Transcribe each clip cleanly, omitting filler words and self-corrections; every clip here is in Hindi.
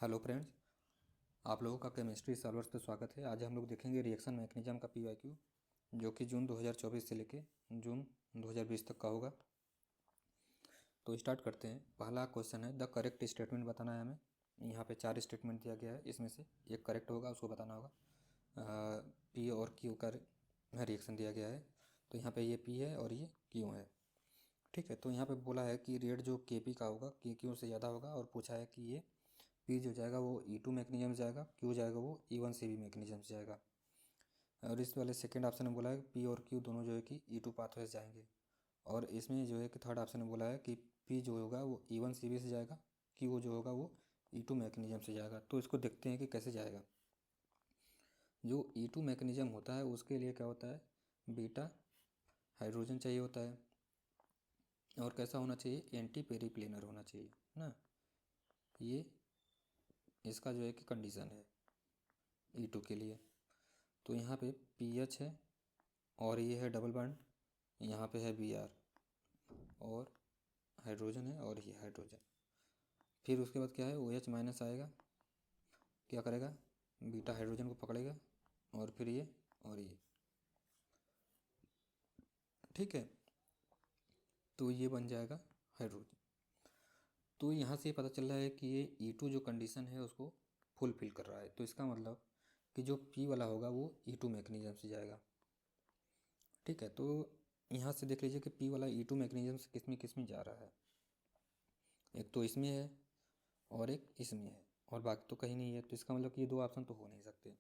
हेलो फ्रेंड्स, आप लोगों का केमिस्ट्री सॉल्वर्स पे स्वागत है। आज हम लोग देखेंगे रिएक्शन मैकेनिज्म का पीवाईक्यू, जो कि जून 2024 से लेके जून 2020 तक का होगा। तो स्टार्ट करते हैं। पहला क्वेश्चन है, द करेक्ट स्टेटमेंट बताना है हमें। यहाँ पे 4 स्टेटमेंट दिया गया है, इसमें से एक करेक्ट होगा, उसको बताना होगा। पी और क्यू का रिएक्शन दिया गया है, तो यहाँ पे ये पी है और ये क्यू है। ठीक है, तो यहाँ पे बोला है कि रेट जो के पी का होगा के क्यू से ज़्यादा होगा, और पूछा है कि ये पी जो जाएगा वो E2 मैकेनिज्म से जाएगा, क्यू जाएगा वो E1 सी बी मैकेनिज्म से जाएगा। और इस वाले सेकंड ऑप्शन में बोला है पी और क्यू दोनों जो है कि E2 पाथवे से जाएंगे। और इसमें जो है कि थर्ड ऑप्शन में बोला है कि पी जो होगा वो E1 सी बी से जाएगा, क्यू जो होगा वो E2 मैकेनिज्म से जाएगा। तो इसको देखते हैं कि कैसे जाएगा। जो E2 मैकेनिज्म होता है उसके लिए क्या होता है, बीटा हाइड्रोजन चाहिए होता है, और कैसा होना चाहिए, एंटी पेरिप्लेनर होना चाहिए ना। ये इसका जो है कि कंडीशन है E2 के लिए। तो यहाँ पे पीएच है और ये है डबल बॉन्ड, यहाँ पे है Br और हाइड्रोजन है और ये हाइड्रोजन। फिर उसके बाद क्या है, OH माइनस आएगा, क्या करेगा, बीटा हाइड्रोजन को पकड़ेगा, और फिर ये और ये। ठीक है, तो ये बन जाएगा हाइड्रोजन। तो यहाँ से पता चल रहा है कि ये E2 जो कंडीशन है उसको फुलफिल कर रहा है। तो इसका मतलब कि जो P वाला होगा वो E2 मैकेनिज्म से जाएगा। ठीक है, तो यहाँ से देख लीजिए कि P वाला E2 मैकेनिज्म से किस में जा रहा है। एक तो इसमें है और एक इसमें है, और बाकी तो कहीं नहीं है। तो इसका मतलब कि ये दो ऑप्शन तो हो नहीं सकते।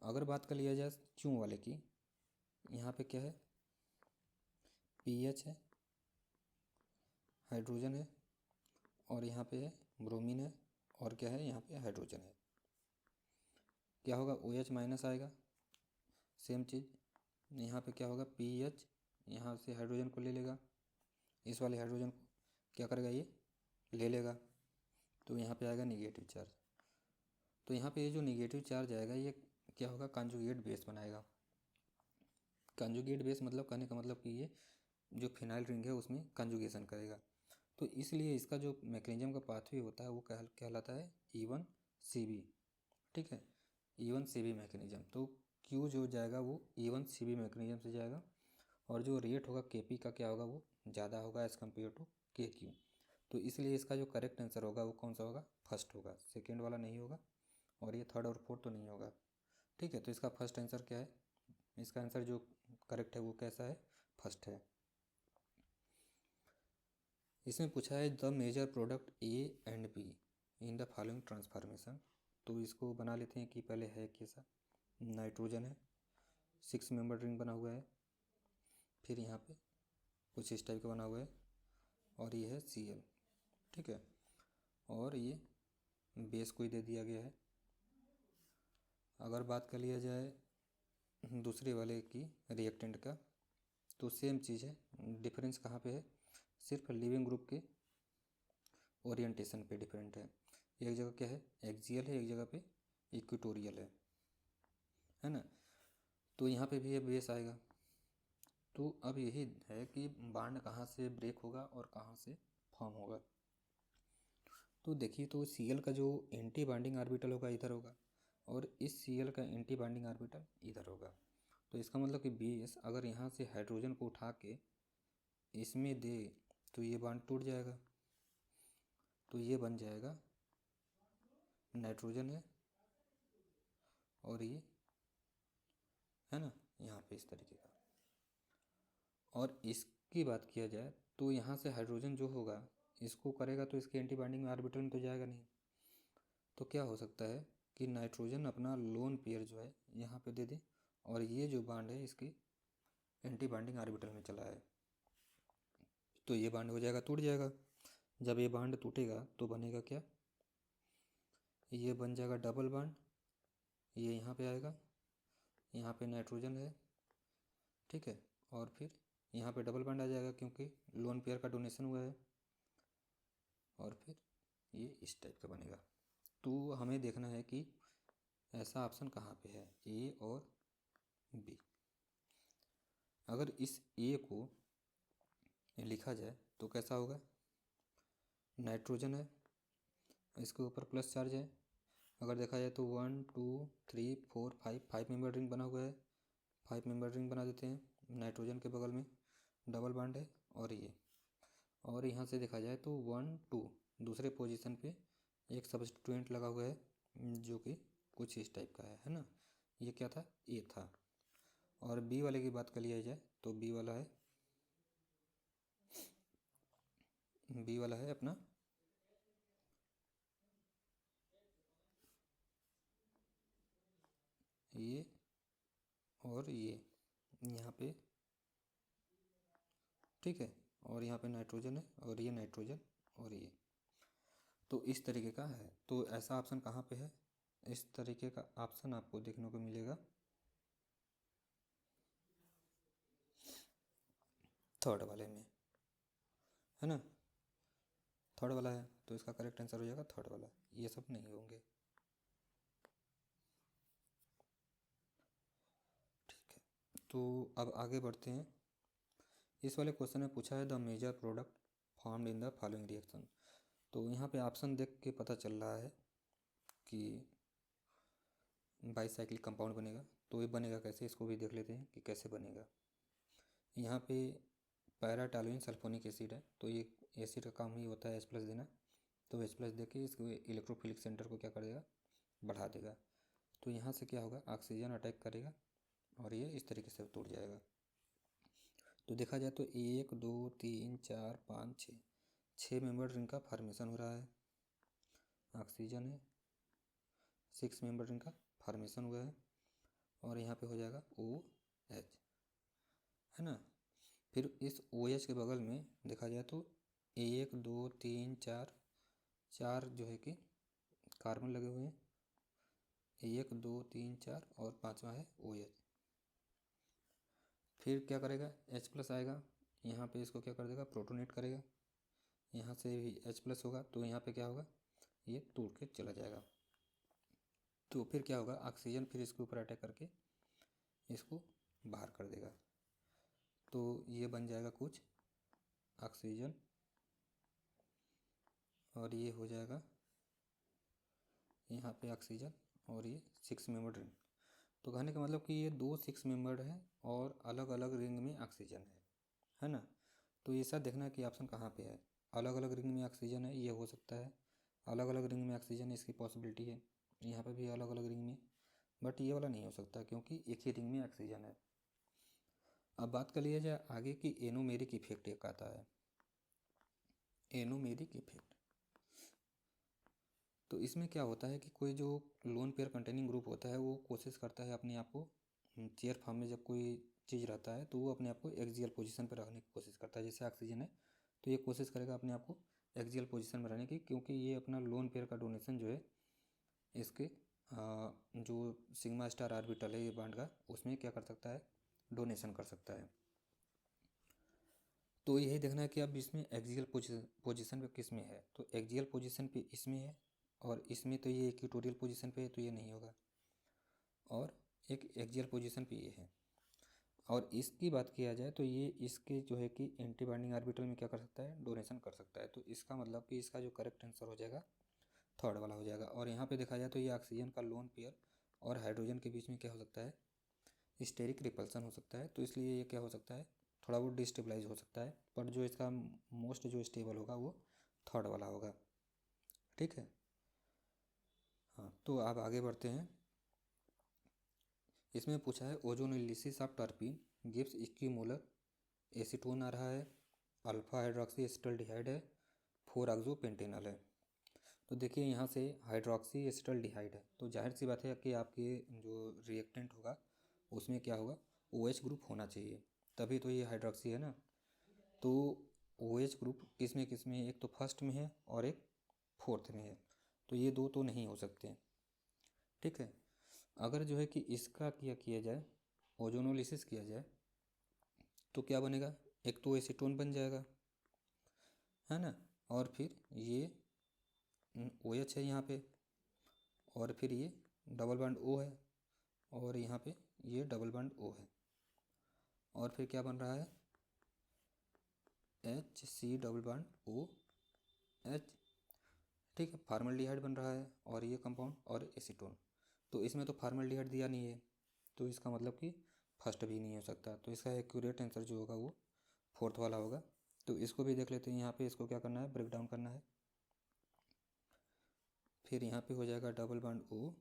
अगर बात कर लिया जाए क्यों वाले की, यहाँ पे क्या है, पीएच है, हाइड्रोजन है, और यहाँ पे है ब्रोमीन है, और क्या है, यहाँ पे हाइड्रोजन है। क्या होगा, OH माइनस आएगा, सेम चीज़। यहाँ पे क्या होगा, पीएच यहाँ से हाइड्रोजन को ले लेगा, इस वाले हाइड्रोजन को क्या करेगा, ये ले लेगा, तो यहाँ पे आएगा निगेटिव चार्ज। तो यहाँ पे ये जो निगेटिव चार्ज आएगा ये क्या होगा, कंजुगेट बेस बनाएगा। कंजुगेट बेस मतलब कहने का मतलब कि ये जो फिनाइल रिंग है उसमें कंजुगेशन करेगा। तो इसलिए इसका जो मैकेनिज्म का पाथवे होता है वो कहलाता है E1 CB। ठीक है, E1 CB मैकेनिज्म। तो क्यू जो जाएगा वो E1 CB मैकेनिज्म से जाएगा, और जो रेट होगा KP का क्या होगा, वो ज़्यादा होगा एज़ कम्पेयर टू KQ। तो इसलिए इसका जो करेक्ट आंसर होगा वो कौन सा होगा, फर्स्ट होगा, सेकेंड वाला नहीं होगा, और ये थर्ड और फोर्थ तो नहीं होगा। ठीक है, तो इसका फर्स्ट आंसर क्या है, इसका आंसर जो करेक्ट है वो कैसा है, फर्स्ट है। इसमें पूछा है the major product A and B in the following transformation. तो इसको बना लेते हैं कि पहले है कैसा, नाइट्रोजन है, 6 मेंबर रिंग बना हुआ है, फिर यहाँ पे कुछ इस टाइप का बना हुआ है, और ये है Cl। ठीक है, और ये बेस को ही दे दिया गया है। अगर बात कर लिया जाए दूसरे वाले की रिएक्टेंट का, तो सेम चीज़ है, डिफरेंस कहाँ पे है, सिर्फ लिविंग ग्रुप के ओरिएंटेशन पे डिफरेंट है। एक जगह क्या है, एक्सियल है, एक जगह पे इक्वेटोरियल है ना। तो यहाँ पे भी ये बेस आएगा। तो अब यही है कि बांड कहाँ से ब्रेक होगा और कहाँ से फॉर्म होगा। तो देखिए, तो Cl का जो एंटी बाइंडिंग ऑर्बिटल होगा इधर होगा, और इस Cl का एंटी बाइंडिंग ऑर्बिटल इधर होगा। तो इसका मतलब कि बेस अगर यहाँ से हाइड्रोजन को उठा के इसमें दे तो ये बांड टूट जाएगा, तो ये बन जाएगा नाइट्रोजन है, और ये है ना यहाँ पे इस तरीके का। और इसकी बात किया जाए तो यहाँ से हाइड्रोजन जो होगा इसको करेगा तो इसके एंटी बाइंडिंग ऑर्बिटल में तो जाएगा नहीं। तो क्या हो सकता है कि नाइट्रोजन अपना लोन पेयर जो है यहाँ पे दे दे, और ये जो बांड है इसके एंटी बाइंडिंग ऑर्बिटल में चला है, तो ये बांड हो जाएगा, टूट जाएगा। जब ये बांड टूटेगा तो बनेगा क्या, ये बन जाएगा डबल बांड, ये यहाँ पे आएगा, यहाँ पे नाइट्रोजन है। ठीक है, और फिर यहाँ पे डबल बांड आ जाएगा क्योंकि लोन पेयर का डोनेशन हुआ है, और फिर ये इस टाइप का बनेगा। तो हमें देखना है कि ऐसा ऑप्शन कहाँ पे है, A और B। अगर इस A को लिखा जाए तो कैसा होगा, नाइट्रोजन है, इसके ऊपर प्लस चार्ज है। अगर देखा जाए तो 1 2 3 4 5 मेंबर रिंग बना हुआ है, 5 मेंबर रिंग बना देते हैं। नाइट्रोजन के बगल में डबल बॉन्ड है और यहाँ से देखा जाए तो 1 2 दूसरे पोजीशन पे एक सब्स्टिट्यूएंट लगा हुआ है जो कि कुछ इस टाइप का है ना। ये क्या था, ए था। और बी वाले की बात कर लिया जाए तो बी वाला है अपना ये और ये यहाँ पे, ठीक है। और यहाँ पे नाइट्रोजन है और ये नाइट्रोजन और ये, तो इस तरीके का है। तो ऐसा ऑप्शन कहाँ पे है, इस तरीके का ऑप्शन आपको देखने को मिलेगा थर्ड वाले में, है ना। थर्ड वाला है तो इसका करेक्ट आंसर हो जाएगा थर्ड वाला, ये सब नहीं होंगे। ठीक है, तो अब आगे बढ़ते हैं। इस वाले क्वेश्चन में पूछा है the major product formed in the following reaction. तो यहाँ पे ऑप्शन देख के पता चल रहा है कि बाईसाइक्लिक कंपाउंड बनेगा। तो ये बनेगा कैसे, इसको भी देख लेते हैं कि कैसे बनेगा। यहाँ पे पैराटोलुइन सल्फोनिक एसिड है, तो ये एसिड का काम ही होता है H+ देना। तो H+ दे के इसको इलेक्ट्रोफिलिक सेंटर को क्या कर देगा, बढ़ा देगा। तो यहाँ से क्या होगा, ऑक्सीजन अटैक करेगा और ये इस तरीके से टूट जाएगा। तो देखा जाए तो 1 2 3 4 5 6 मेंबर रिंग का फॉर्मेशन हो रहा है। ऑक्सीजन है, 6 मेंबर रिंग का फॉर्मेशन हुआ है और यहाँ पे हो जाएगा OH, है ना। फिर इस OH के बगल में देखा जाए तो 1 2 3 4 चार जो है कि कार्बन लगे हुए हैं, 1 2 3 4 और पांचवा है OH। फिर क्या करेगा, H+ आएगा, यहाँ पे इसको क्या कर देगा, प्रोटोनेट करेगा। यहाँ से भी H+ होगा तो यहाँ पे क्या होगा, ये टूट के चला जाएगा। तो फिर क्या होगा, ऑक्सीजन फिर इसके ऊपर अटैक करके इसको बाहर कर देगा। तो ये बन जाएगा कुछ ऑक्सीजन और ये हो जाएगा यहाँ पे ऑक्सीजन और ये 6 मेंबर रिंग। तो कहने का मतलब कि ये 2 6 मेंबर्ड है और अलग अलग रिंग में ऑक्सीजन है ना। तो ये सब देखना है कि ऑप्शन कहाँ पे है। अलग अलग रिंग में ऑक्सीजन है, ये हो सकता है। अलग अलग रिंग में ऑक्सीजन, इसकी पॉसिबिलिटी है। यहाँ पे भी अलग अलग रिंग में, बट ये वाला नहीं हो सकता क्योंकि एक ही रिंग में ऑक्सीजन है। अब बात कर लिया जाए आगे की एनोमेरिक इफेक्ट एक आता है, एनोमेरिक इफेक्ट। तो इसमें क्या होता है कि कोई जो लोन पेयर कंटेनिंग ग्रुप होता है वो कोशिश करता है अपने आप को चेयर फॉर्म में, जब कोई चीज़ रहता है तो वो अपने आप को एक्सियल पोजीशन पर रखने की कोशिश करता है। जैसे ऑक्सीजन है तो ये कोशिश करेगा अपने आप को एक्सियल पोजीशन में रहने की, क्योंकि ये अपना लोन पेयर का डोनेशन जो है इसके जो सिग्मा स्टार ऑर्बिटल है ये बॉन्ड का, उसमें क्या कर सकता है, डोनेशन कर सकता है। तो यही देखना है कि अब इसमें एक्सियल पोजीशन पे किस में है। तो एक्सियल पोजीशन पे इसमें है और इसमें तो ये इक्वेटोरियल पोजीशन पे है तो ये नहीं होगा, और एक एक्सियल पोजीशन पे ये है। और इसकी बात किया जाए तो ये इसके जो है कि एंटी बाइंडिंग ऑर्बिटल में क्या कर सकता है, डोनेशन कर सकता है। तो इसका मतलब कि इसका जो करेक्ट आंसर हो जाएगा थर्ड वाला हो जाएगा। और यहाँ पे देखा जाए तो ये ऑक्सीजन का लोन पेयर और हाइड्रोजन के बीच में क्या हो सकता है, स्टेरिक रिपल्सन हो सकता है। तो इसलिए ये क्या हो सकता है, थोड़ा बहुत डिस्टेबलाइज हो सकता है, बट जो इसका मोस्ट जो स्टेबल होगा वो थर्ड वाला होगा। ठीक है, हाँ। तो अब आगे बढ़ते हैं। इसमें पूछा है ozonolysis of terpene gives equimolar acetone आ रहा है, अल्फा हाइड्रोक्सी एसिटल्डिहाइड है, 4-ऑक्सोपेंटेनॉल है। तो देखिए यहाँ से हाइड्रोक्सी एसिटल्डिहाइड है तो जाहिर सी बात है कि आपके जो रिएक्टेंट होगा उसमें क्या होगा, OH ग्रुप होना चाहिए, तभी तो ये हाइड्रोक्सी है ना। तो OH ग्रुप किस में, एक तो फर्स्ट में है और एक फोर्थ में है, तो ये दो तो नहीं हो सकते। ठीक है, अगर जो है कि इसका किया जाए, ओजोनोलिसिस किया जाए तो क्या बनेगा, एक तो एसीटोन बन जाएगा, है ना। और फिर ये OH है यहाँ पे, और फिर ये डबल बॉन्ड O है, और यहाँ पे ये डबल बॉन्ड O है, और फिर क्या बन रहा है, HC डबल बॉन्ड OH, ठीक है, फार्मल्डिहाइड बन रहा है और ये कंपाउंड और एसीटोन। तो इसमें तो फार्मल्डिहाइड दिया नहीं है, तो इसका मतलब कि फर्स्ट भी नहीं हो सकता। तो इसका एक्यूरेट आंसर जो होगा वो फोर्थ वाला होगा। तो इसको भी देख लेते हैं। यहाँ पे इसको क्या करना है, ब्रेक डाउन करना है। फिर यहाँ पे हो जाएगा डबल बॉन्ड O,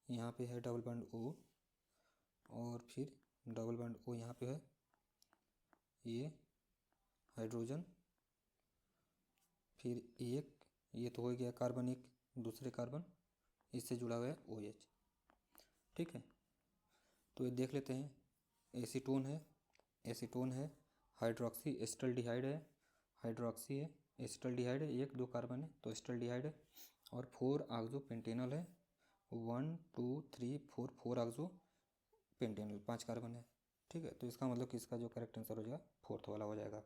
यहाँ पे है डबल बॉन्ड O, और फिर डबल बॉन्ड O यहाँ पे है, ये हाइड्रोजन, फिर एक, ये तो हो गया कार्बन, एक दूसरे कार्बन, इससे जुड़ा हुआ है OH। ठीक है, तो ये देख लेते हैं। एसीटोन है, एसीटोन है, हाइड्रोक्सी एस्टल्डिहाइड है, हाइड्रोक्सी है, एस्टल्डिहाइड है, एक दो कार्बन है तो एस्टल्डिहाइड है, और 4-ऑक्सो-पेंटेनॉल है, 1 2 3 4, 4-ऑक्सो-पेंटेनॉल, 5 कार्बन है। ठीक है, तो इसका मतलब कि इसका जो करेक्ट आंसर हो जाएगा फोर्थ वाला हो जाएगा।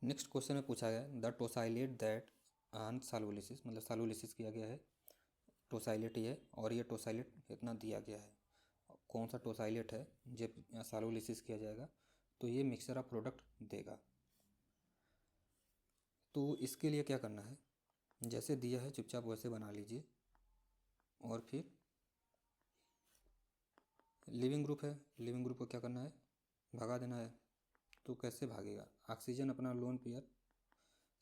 नेक्स्ट क्वेश्चन में पूछा गया द टोसाइलेट दैट ऑन साल्वोलिसिस, मतलब साल्वोलिसिस किया गया है, टोसाइलेट ये है, और ये टोसाइलेट इतना दिया गया है। कौन सा टोसाइलेट है जब साल्वोलिसिस किया जाएगा तो ये मिक्सचर ऑफ प्रोडक्ट देगा। तो इसके लिए क्या करना है, जैसे दिया है चुपचाप वैसे बना लीजिए, और फिर लिविंग ग्रुप है, लिविंग ग्रुप को क्या करना है, भगा देना है। तो कैसे भागेगा, ऑक्सीजन अपना लोन पेयर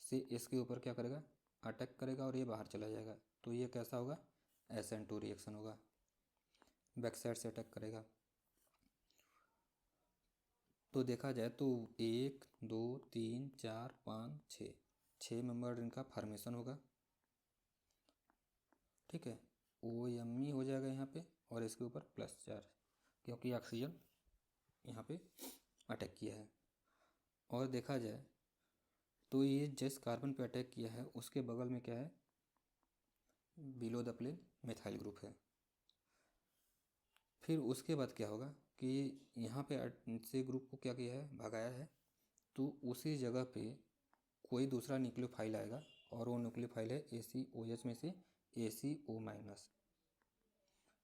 से इसके ऊपर क्या करेगा, अटैक करेगा और ये बाहर चला जाएगा। तो ये कैसा होगा, SN2 रिएक्शन होगा, बैक साइड से अटैक करेगा। तो देखा जाए तो 1 2 3 4 5 6 मेंबर इनका फॉर्मेशन होगा। ठीक है, OMe हो जाएगा यहाँ पे, और इसके ऊपर +4, क्योंकि ऑक्सीजन यहाँ पे अटैक किया है। और देखा जाए तो ये जिस कार्बन पे अटैक किया है उसके बगल में क्या है, below the plane methyl group है। फिर उसके बाद क्या होगा कि यहाँ पे से ग्रुप को क्या किया है, भगाया है, तो उसी जगह पे कोई दूसरा न्यूक्लियोफाइल आएगा, और वो न्यूक्लियोफाइल है ACOH में से ACO-।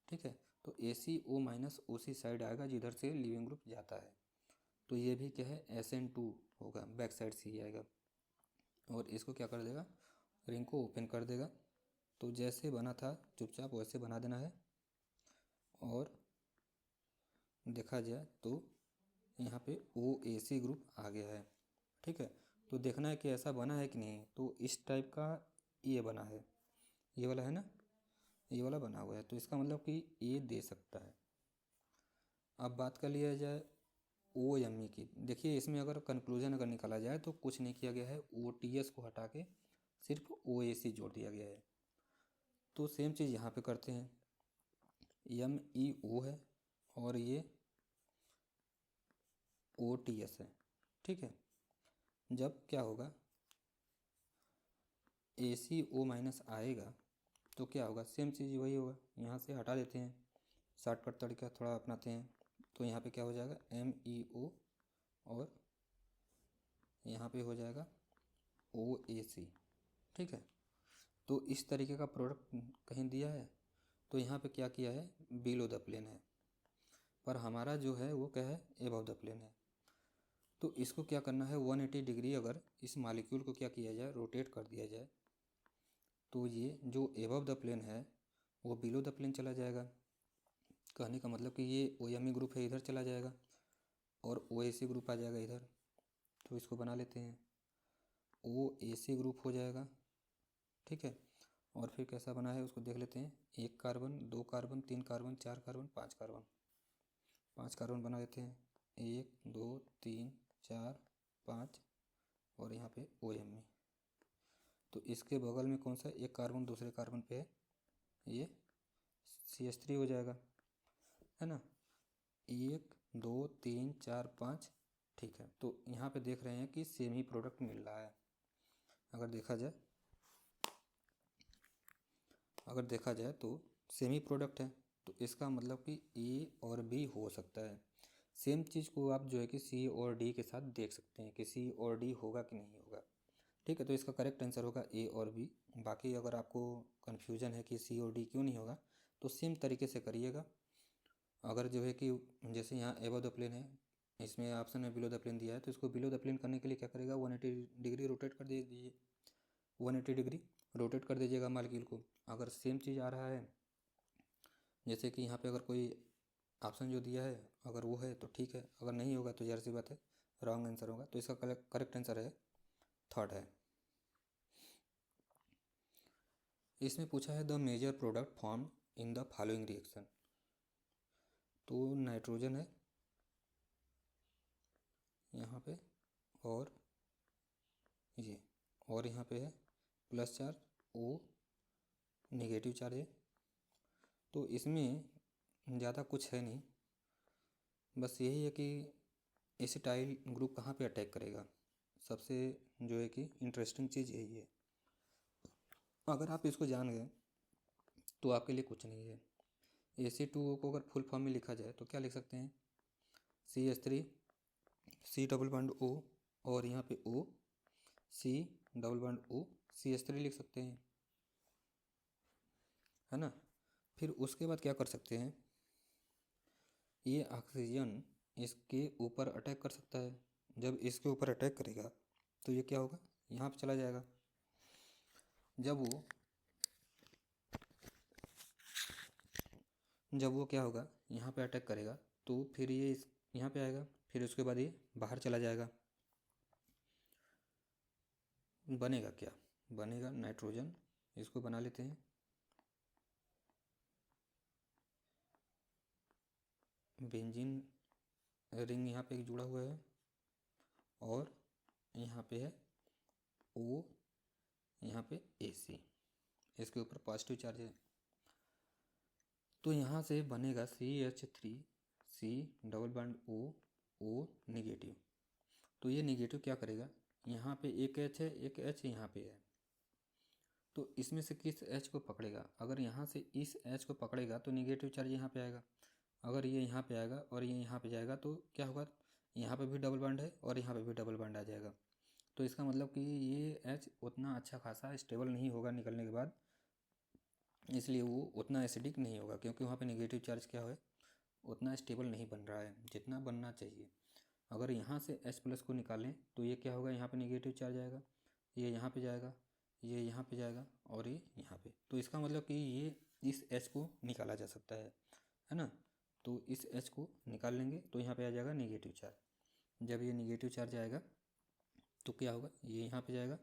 ठीक है, तो ACO- उसी साइड आएगा जिधर से लिविंग ग्रुप जाता है। तो ये भी क्या है, SN2 होगा, बैक साइड से ही आएगा, और इसको क्या कर देगा, रिंग को ओपन कर देगा। तो जैसे बना था चुपचाप वैसे बना देना है। और देखा जाए तो यहाँ पे OAC ग्रुप आ गया है। ठीक है, तो देखना है कि ऐसा बना है कि नहीं। तो इस टाइप का ये बना है, ये वाला है ना, ये वाला बना हुआ है, तो इसका मतलब कि ये दे सकता है। अब बात कर लिया जाए OMe की। देखिए इसमें अगर कंक्लूजन अगर निकाला जाए तो कुछ नहीं किया गया है, OTS को हटा के सिर्फ OAC जोड़ दिया गया है। तो सेम चीज़ यहाँ पे करते हैं, MEO है और ये OTS है। ठीक है, जब क्या होगा, ACO- आएगा तो क्या होगा, सेम चीज़ वही होगा, यहाँ से हटा देते हैं, शॉर्टकट तरीका थोड़ा अपनाते हैं। तो यहाँ पे क्या हो जाएगा, MEO, और यहाँ पे हो जाएगा OAC। ठीक है, तो इस तरीके का प्रोडक्ट कहीं दिया है, तो यहाँ पे क्या किया है, बिलो द प्लेन है, पर हमारा जो है वो क्या है, एबव द प्लेन है। तो इसको क्या करना है, 180 डिग्री अगर इस मॉलिक्यूल को क्या किया जाए, रोटेट कर दिया जाए, तो ये जो एबव द प्लेन है वो बिलो द प्लेन चला जाएगा। कहने का मतलब कि ये OMe ग्रुप है, इधर चला जाएगा, और OAC ग्रुप आ जाएगा इधर। तो इसको बना लेते हैं, OAC ग्रुप हो जाएगा। ठीक है, और फिर कैसा बना है उसको देख लेते हैं, 1 carbon 2 carbon 3 carbon 4 carbon 5 carbon, 5 carbon बना देते हैं, 1 2 3 4 5, और यहाँ पे OMe। तो इसके बगल में कौन सा, एक कार्बन दूसरे कार्बन पे है, ये CH3 हो जाएगा, है ना, 1 2 3 4 5। ठीक है, तो यहाँ पे देख रहे हैं कि सेम ही प्रोडक्ट मिल रहा है। अगर देखा जाए तो सेम ही प्रोडक्ट है, तो इसका मतलब कि A और B हो सकता है। सेम चीज़ को आप जो है कि C और D के साथ देख सकते हैं कि C और D होगा कि नहीं होगा। ठीक है, तो इसका करेक्ट आंसर होगा A और B। बाकी अगर आपको कन्फ्यूजन है कि C और D क्यों नहीं होगा तो सेम तरीके से करिएगा। अगर जो है कि जैसे यहाँ एबव द प्लेन है, इसमें ऑप्शन में बिलो द प्लेन दिया है, तो इसको बिलो द प्लेन करने के लिए क्या करेगा, 180 डिग्री रोटेट कर दीजिए, 180 डिग्री रोटेट कर दीजिएगा मालिक्यूल को। अगर सेम चीज़ आ रहा है, जैसे कि यहाँ पे अगर कोई ऑप्शन जो दिया है अगर वो है तो ठीक है, अगर नहीं होगा तो ज़ाहिर सी बात है रॉन्ग आंसर होगा। तो इसका करेक्ट आंसर है थर्ड है। इसमें पूछा है the major product form in the following reaction. तो नाइट्रोजन है यहाँ पे, और ये, और यहाँ पे है plus charge, O negative charge है। तो इसमें ज़्यादा कुछ है नहीं, बस यही है कि एसिटाइल ग्रुप कहाँ पे अटैक करेगा, सबसे जो है कि इंटरेस्टिंग चीज़ यही है। अगर आप इसको जान गए तो आपके लिए कुछ नहीं है। Ac2O को अगर फुल फॉर्म में लिखा जाए तो क्या लिख सकते हैं, CH3 C double bond O, और यहाँ पे O C double bond O CH3 लिख सकते हैं, है ना। फिर उसके बाद क्या कर सकते हैं, ये ऑक्सीजन इसके ऊपर अटैक कर सकता है। जब इसके ऊपर अटैक करेगा तो ये क्या होगा, यहाँ पे चला जाएगा। जब वो क्या होगा, यहाँ पे अटैक करेगा तो फिर ये यहाँ पे आएगा, फिर उसके बाद ये बाहर चला जाएगा। बनेगा क्या, बनेगा नाइट्रोजन। इसको बना लेते हैं, बेंजीन रिंग यहाँ पे जुड़ा हुआ है, और यहाँ पे है O, यहाँ पे AC, इसके ऊपर पॉजिटिव चार्ज है। तो यहाँ से बनेगा CH3 C double bond O negative. तो ये नेगेटिव क्या करेगा, यहाँ पे एक H है, एक H यहाँ पे है, तो इसमें से किस H को पकड़ेगा। अगर यहाँ से इस H को पकड़ेगा तो नेगेटिव चार्ज यहाँ पे आएगा। अगर ये यहाँ पे आएगा और ये यहाँ पे जाएगा तो क्या होगा, यहाँ पे भी डबल बॉन्ड है और यहाँ पे भी डबल बॉन्ड आ जाएगा। तो इसका मतलब कि ये H उतना अच्छा खासा स्टेबल नहीं होगा निकलने के बाद, इसलिए वो उतना एसिडिक नहीं होगा, क्योंकि वहाँ पे नेगेटिव चार्ज क्या है, उतना स्टेबल नहीं बन रहा है जितना बनना चाहिए। अगर यहाँ से H प्लस को निकालें तो ये क्या होगा, यहाँ पे नेगेटिव चार्ज आएगा, ये यहाँ पे जाएगा, ये यहाँ पे जाएगा, और ये यहाँ पे। तो इसका मतलब कि ये इस H को निकाला जा सकता है ना। तो इस H को निकाल लेंगे तो यहाँ पे आ जाएगा नेगेटिव चार्ज। जब ये नेगेटिव चार्ज आएगा तो क्या होगा, ये यहाँ पे जाएगा,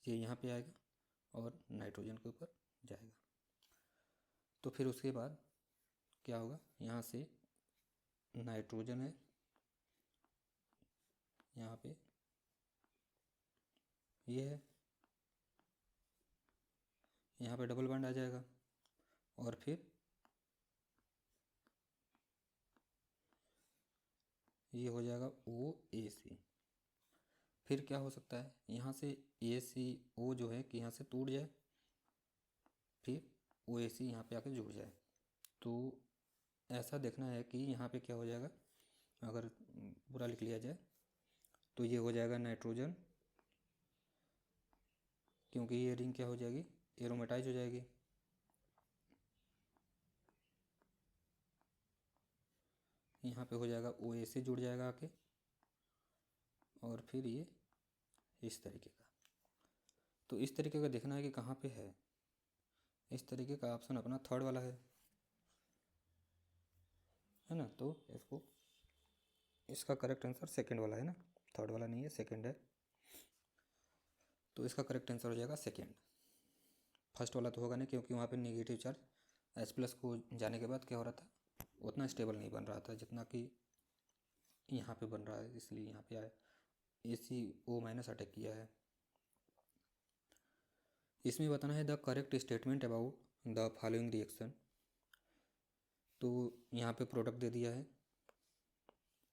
ये यहाँ पे आएगा, और नाइट्रोजन के ऊपर जाएगा। तो फिर उसके बाद क्या होगा, यहाँ से नाइट्रोजन है यहाँ पे, ये है, यहाँ पे डबल बॉन्ड आ जाएगा, और फिर ये हो जाएगा OAC। फिर क्या हो सकता है, यहाँ से ACO जो है कि यहाँ से टूट जाए, फिर OAC यहाँ पे आके जुड़ जाए। तो ऐसा देखना है कि यहाँ पे क्या हो जाएगा, अगर पूरा लिख लिया जाए तो ये हो जाएगा नाइट्रोजन, क्योंकि ये रिंग क्या हो जाएगी, एरोमेटाइज हो जाएगी। यहाँ पे हो जाएगा OAC जुड़ जाएगा आके, और फिर ये इस तरीके का। तो इस तरीके का देखना है कि कहाँ पे है, इस तरीके का ऑप्शन अपना थर्ड वाला है ना। तो इसको, इसका करेक्ट आंसर सेकंड वाला है ना, थर्ड वाला नहीं है, सेकंड है। तो इसका करेक्ट आंसर हो जाएगा सेकंड। फर्स्ट वाला तो होगा नहीं, क्योंकि वहाँ पे नेगेटिव चार्ज H प्लस को जाने के बाद क्या हो रहा था, उतना स्टेबल नहीं बन रहा था जितना कि यहाँ पे बन रहा है, इसलिए यहाँ पे आया ACO माइनस अटैक किया है। इसमें बताना है the correct statement about the following reaction. तो यहाँ पे प्रोडक्ट दे दिया है,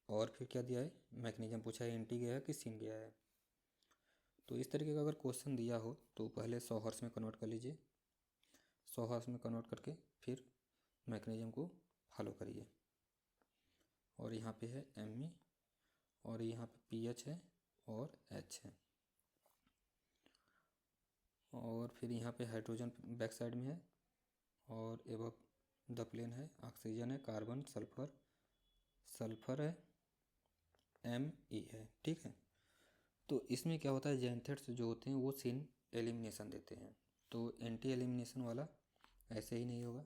और फिर क्या दिया है, मैकेनिज्म पूछा है, एंटी गया है कि सिन गया है। तो इस तरीके का अगर क्वेश्चन दिया हो तो पहले 100 हर्ट्ज में कन्वर्ट कर लीजिए, 100 हर्ट्ज में कन्वर्ट करके फिर मैकेनिज्म को फॉलो करिए। और यहाँ पे है Me, और यहाँ पे pH है और H है, और फिर यहाँ पे हाइड्रोजन बैक साइड में है, और एबव द प्लेन है, ऑक्सीजन है, कार्बन, सल्फर है, ME है, ठीक है। तो इसमें क्या होता है, जैंथेट्स जो होते हैं वो सिन एलिमिनेशन देते हैं, तो एंटी एलिमिनेशन वाला ऐसे ही नहीं होगा।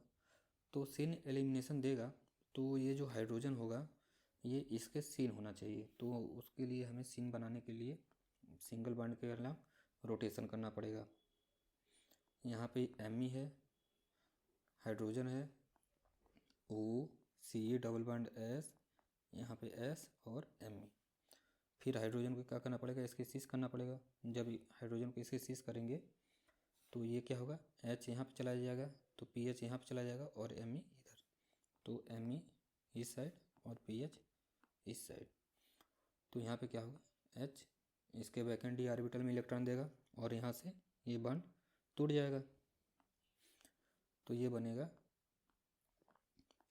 तो सिन एलिमिनेशन देगा तो ये जो हाइड्रोजन होगा ये इसके सिन होना चाहिए, तो उसके लिए हमें सिन बनाने के लिए सिंगल बॉन्ड के अलावा रोटेशन करना पड़ेगा। यहाँ पे Me है, हाइड्रोजन है, O, C double bond S, यहाँ पे S और Me। फिर हाइड्रोजन को क्या करना पड़ेगा, इसके सीस करना पड़ेगा। जब हाइड्रोजन को इसके सीस करेंगे तो ये क्या होगा, H यहाँ पे चला जाएगा, तो PH यहाँ पे चला जाएगा और Me इधर, तो Me इस साइड और PH इस साइड। तो यहाँ पे क्या होगा, H इसके वैकेंट d ऑर्बिटल में इलेक्ट्रॉन देगा और यहाँ से ये बॉन्ड टूट जाएगा, तो ये बनेगा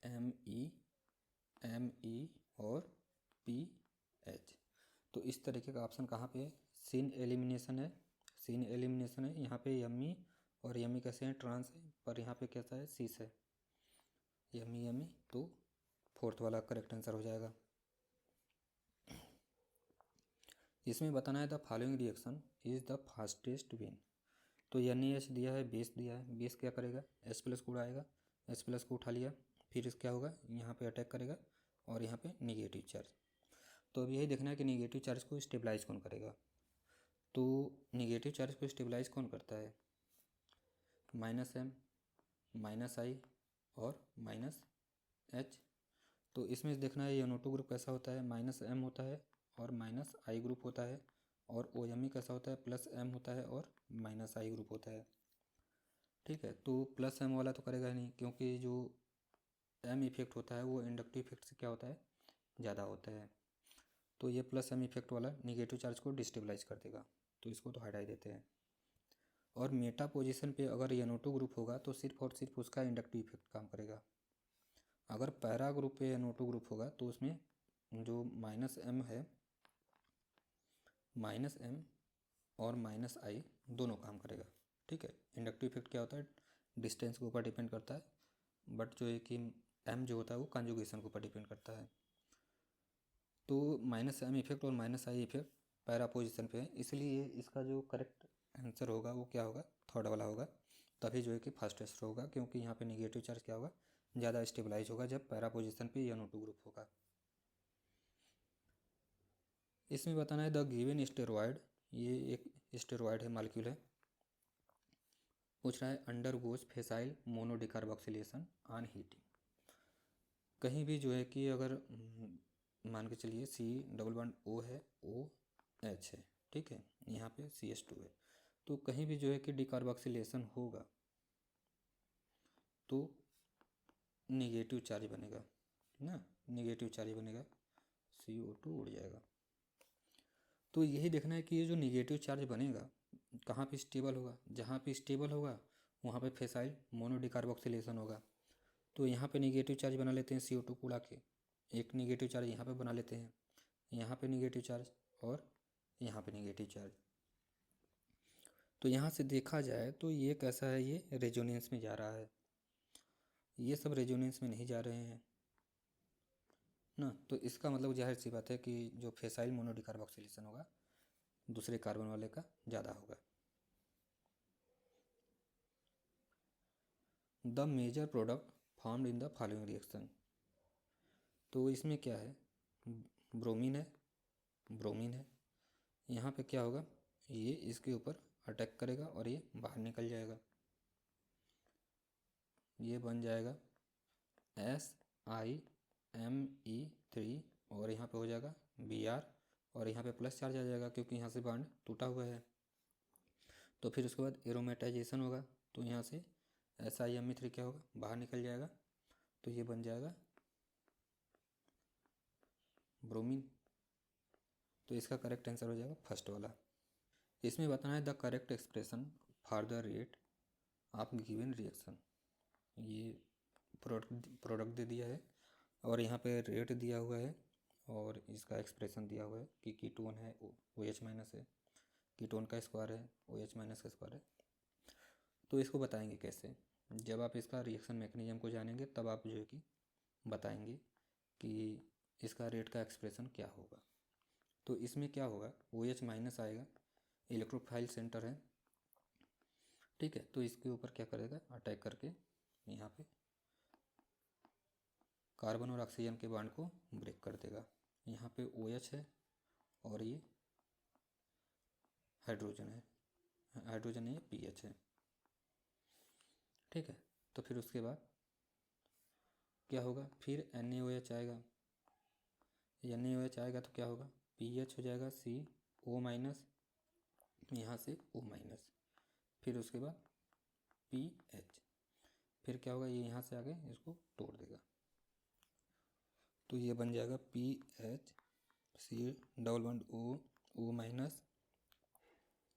Me और PH। तो इस तरीके का ऑप्शन कहाँ पे है, सिन एलिमिनेशन है, सिन एलिमिनेशन है। यहाँ पे Me और Me कैसे हैं, ट्रांस है, पर यहाँ पे कैसा है, सीस है, Me। तो फोर्थ वाला करेक्ट आंसर हो जाएगा। इसमें बताना है the following reaction is the fastest when. तो NaH दिया है, बेस दिया है, बेस क्या करेगा, H+ को उड़ाएगा, H+ को उठा लिया, फिर क्या होगा, यहाँ पे अटैक करेगा और यहाँ पे निगेटिव चार्ज। तो अब यही देखना है कि निगेटिव चार्ज को स्टेबलाइज कौन करेगा। तो निगेटिव चार्ज को स्टेबलाइज कौन करता है, -M, -I और -H। तो इसमें देखना है NO2 ग्रुप कैसा होता है, -M होता है और -I ग्रुप होता है, और OMe कैसा होता है, +M होता है और -I ग्रुप होता है, ठीक है। तो +M वाला तो करेगा नहीं, क्योंकि जो M इफेक्ट होता है वो इंडक्टिव इफेक्ट से क्या होता है, ज़्यादा होता है। तो ये +M इफेक्ट वाला निगेटिव चार्ज को डिस्टेबलाइज कर देगा, तो इसको तो हटा ही देते हैं। और मेटा पोजीशन पे अगर NO2 ग्रुप होगा तो सिर्फ और सिर्फ उसका इंडक्टिव इफेक्ट काम करेगा। अगर पैरा ग्रुप पे NO2 ग्रुप होगा तो उसमें जो -M है, -M और -I दोनों काम करेगा, ठीक है। इंडक्टिव इफेक्ट क्या होता है, डिस्टेंस के ऊपर डिपेंड करता है, बट जो है कि M जो होता है वो कॉन्जुगेशन के ऊपर डिपेंड करता है। तो -M इफेक्ट और -I इफेक्ट पैरा पोजिशन पे है, इसलिए इसका जो करेक्ट आंसर होगा वो क्या होगा, थर्ड वाला होगा। तभी जो है कि फास्टेस्ट होगा, क्योंकि यहाँ पे निगेटिव चार्ज क्या होगा, ज़्यादा स्टेबलाइज होगा जब पैरा पोजिशन पे NO2 ग्रुप होगा। इसमें बताना है द गिवन स्टेरॉयड, ये एक स्टेरॉयड है, मॉलिक्यूल है। पूछ रहा है अंडर गोज फेसाइल मोनोडिकार्बोक्सिलेशन ऑन हीटिंग। कहीं भी जो है कि अगर मान के चलिए C डबल बॉन्ड O है, OH है, ठीक है, यहाँ पे CH2 है, तो कहीं भी जो है कि डिकार्बोक्सिलेशन होगा तो निगेटिव चार्ज बनेगा ना, निगेटिव चार्ज बनेगा, CO2 उड़ जाएगा। तो यही देखना है कि ये जो निगेटिव चार्ज बनेगा कहाँ पे स्टेबल होगा, जहाँ पे स्टेबल होगा वहाँ पे फेसाइल मोनोडिकार्बोक्सिलेशन होगा। तो यहाँ पे निगेटिव चार्ज बना लेते हैं CO2 को उड़ा के, एक निगेटिव चार्ज यहाँ पे बना लेते हैं, यहाँ पे निगेटिव चार्ज और यहाँ पे निगेटिव चार्ज। तो यहाँ से देखा जाए तो ये कैसा है, ये रेजोनेंस में जा रहा है, ये सब रेजोनेंस में नहीं जा रहे हैं ना। तो इसका मतलब जाहिर सी बात है कि जो फेसाइल मोनोडिकार्बोक्सिलेशन होगा दूसरे कार्बन वाले का ज़्यादा होगा। The major product formed in the following reaction. तो इसमें क्या है, ब्रोमीन है, ब्रोमीन है, यहाँ पे क्या होगा, ये इसके ऊपर अटैक करेगा और ये बाहर निकल जाएगा, ये बन जाएगा SiMe3 और यहाँ पे हो जाएगा Br और यहाँ पे प्लस चार्ज आ जाएगा क्योंकि यहाँ से बॉन्ड टूटा हुआ है। तो फिर उसके बाद एरोमेटाइजेशन होगा, तो यहाँ से SiMe3 क्या होगा, बाहर निकल जाएगा, तो ये बन जाएगा ब्रोमीन। तो इसका करेक्ट आंसर हो जाएगा फर्स्ट वाला। इसमें बताना है the correct expression for the rate of given reaction. ये प्रोडक्ट दे दिया है और यहाँ पे रेट दिया हुआ है और इसका एक्सप्रेशन दिया हुआ है कि कीटोन है OH- है, कीटोन का स्क्वायर है OH- का स्क्वायर है। तो इसको बताएंगे कैसे, जब आप इसका रिएक्शन मैकेनिज्म को जानेंगे तब आप जो है कि बताएंगे कि इसका रेट का एक्सप्रेशन क्या होगा। तो इसमें क्या होगा, OH माइनस आएगा, इलेक्ट्रोफाइल सेंटर है, ठीक है। तो इसके ऊपर क्या करेगा, अटैक करके यहाँ पे कार्बन और ऑक्सीजन के बॉन्ड को ब्रेक कर देगा। यहाँ पे OH है और ये हाइड्रोजन है, ये PH है, ठीक है। तो फिर उसके बाद क्या होगा, फिर NaOH आएगा, NaOH आएगा तो क्या होगा, PH हो जाएगा CO माइनस, यहाँ से O माइनस, फिर उसके बाद PH, फिर क्या होगा, ये यहाँ से आगे इसको तोड़ देगा, तो ये बन जाएगा PH C double bond O minus,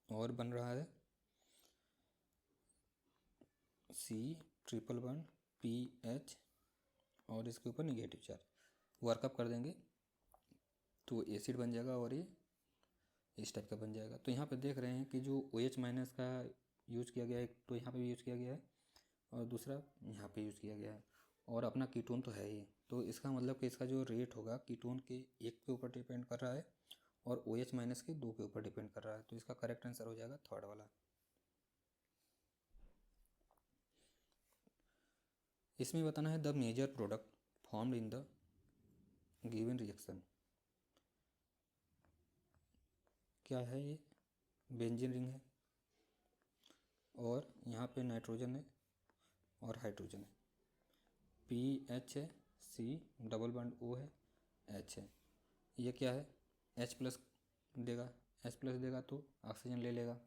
और बन रहा है C ट्रिपल बॉन्ड PH, और इसके ऊपर निगेटिव चार्ज, वर्कअप कर देंगे तो एसिड बन जाएगा और ये इस टाइप का बन जाएगा। तो यहाँ पे देख रहे हैं कि जो OH माइनस का यूज किया गया है, तो यहाँ पे भी यूज किया गया है और दूसरा यहाँ पे यूज किया गया है, और अपना कीटोन तो है ही। तो इसका मतलब कि इसका जो रेट होगा कीटोन के 1 के ऊपर डिपेंड कर रहा है और OH माइनस के 2 के ऊपर डिपेंड कर रहा है। तो इसका करेक्ट आंसर हो जाएगा थर्ड वाला। इसमें बताना है the major product formed in the given reaction. क्या है ये, बेंजीन रिंग है, और यहाँ पे नाइट्रोजन है और हाइड्रोजन है, PH है, C डबल बॉन्ड O है, H है। ये क्या है, H प्लस देगा, H प्लस देगा तो ऑक्सीजन ले लेगा।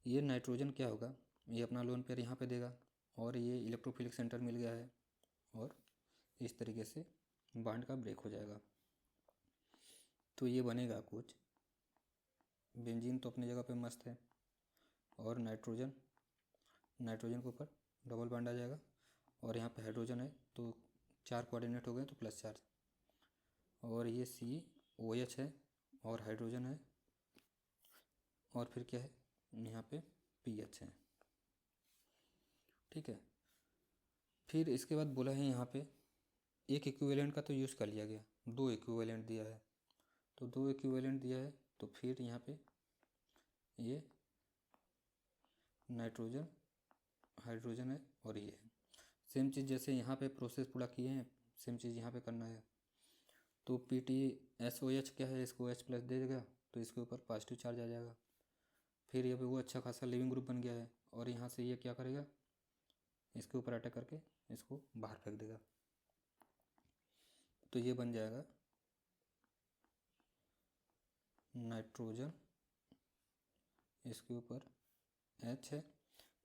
ये नाइट्रोजन क्या होगा, ये अपना लोन पेयर यहाँ पे देगा, और ये इलेक्ट्रोफिलिक सेंटर मिल गया है, और इस तरीके से बॉन्ड का ब्रेक हो जाएगा। तो ये बनेगा कुछ, बेंजीन तो अपनी जगह पे मस्त है, और नाइट्रोजन के ऊपर डबल बॉन्ड आ जाएगा, और यहाँ पे हाइड्रोजन है तो 4 कोऑर्डिनेट हो गए तो प्लस चार्ज, और ये COH है और हाइड्रोजन है, और फिर क्या है, यहाँ पे PH है, ठीक है। फिर इसके बाद बोला है यहाँ पे एक इक्विवेलेंट का तो यूज़ कर लिया गया, 2 इक्विवेलेंट दिया है, तो 2 इक्विवेलेंट दिया है, तो फिर यहाँ पे ये नाइट्रोजन हाइड्रोजन है और ये है। सेम चीज़ जैसे यहाँ पे प्रोसेस पूरा किए हैं, सेम चीज़ यहाँ पे करना है। तो PTSOH क्या है, इसको H प्लस दे देगा तो इसके ऊपर पॉजिटिव चार्ज आ जाएगा। फिर ये वो अच्छा खासा लिविंग ग्रुप बन गया है, और यहाँ से ये क्या करेगा, इसके ऊपर अटैक करके इसको बाहर फेंक देगा। तो ये बन जाएगा नाइट्रोजन, इसके ऊपर H है,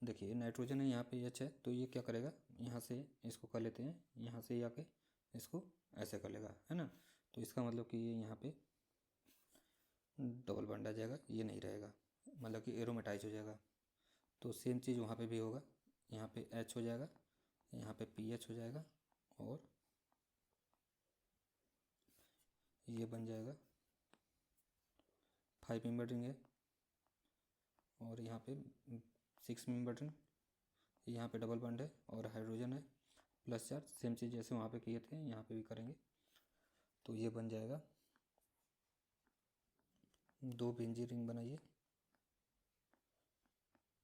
देखिए नाइट्रोजन है, यहाँ पे H है, तो ये क्या करेगा, यहाँ से इसको कर लेते हैं, यहाँ से आके इसको ऐसे कर लेगा, है ना। तो इसका मतलब कि ये यहाँ पे डबल बॉन्ड आ जाएगा, ये नहीं रहेगा, मतलब कि एरोमेटाइज हो जाएगा। तो सेम चीज़ वहाँ पे भी होगा, यहाँ पे H हो जाएगा, यहाँ पे PH हो जाएगा, और ये बन जाएगा 5 मेंबर रिंग है, और यहाँ पे 6 मेंबर रिंग, यहाँ पे डबल बॉन्ड है और हाइड्रोजन है प्लस चार्ज, सेम चीज़ जैसे वहाँ पे किए थे यहाँ पे भी करेंगे। तो ये बन जाएगा 2 बेंजीन रिंग बनाइए,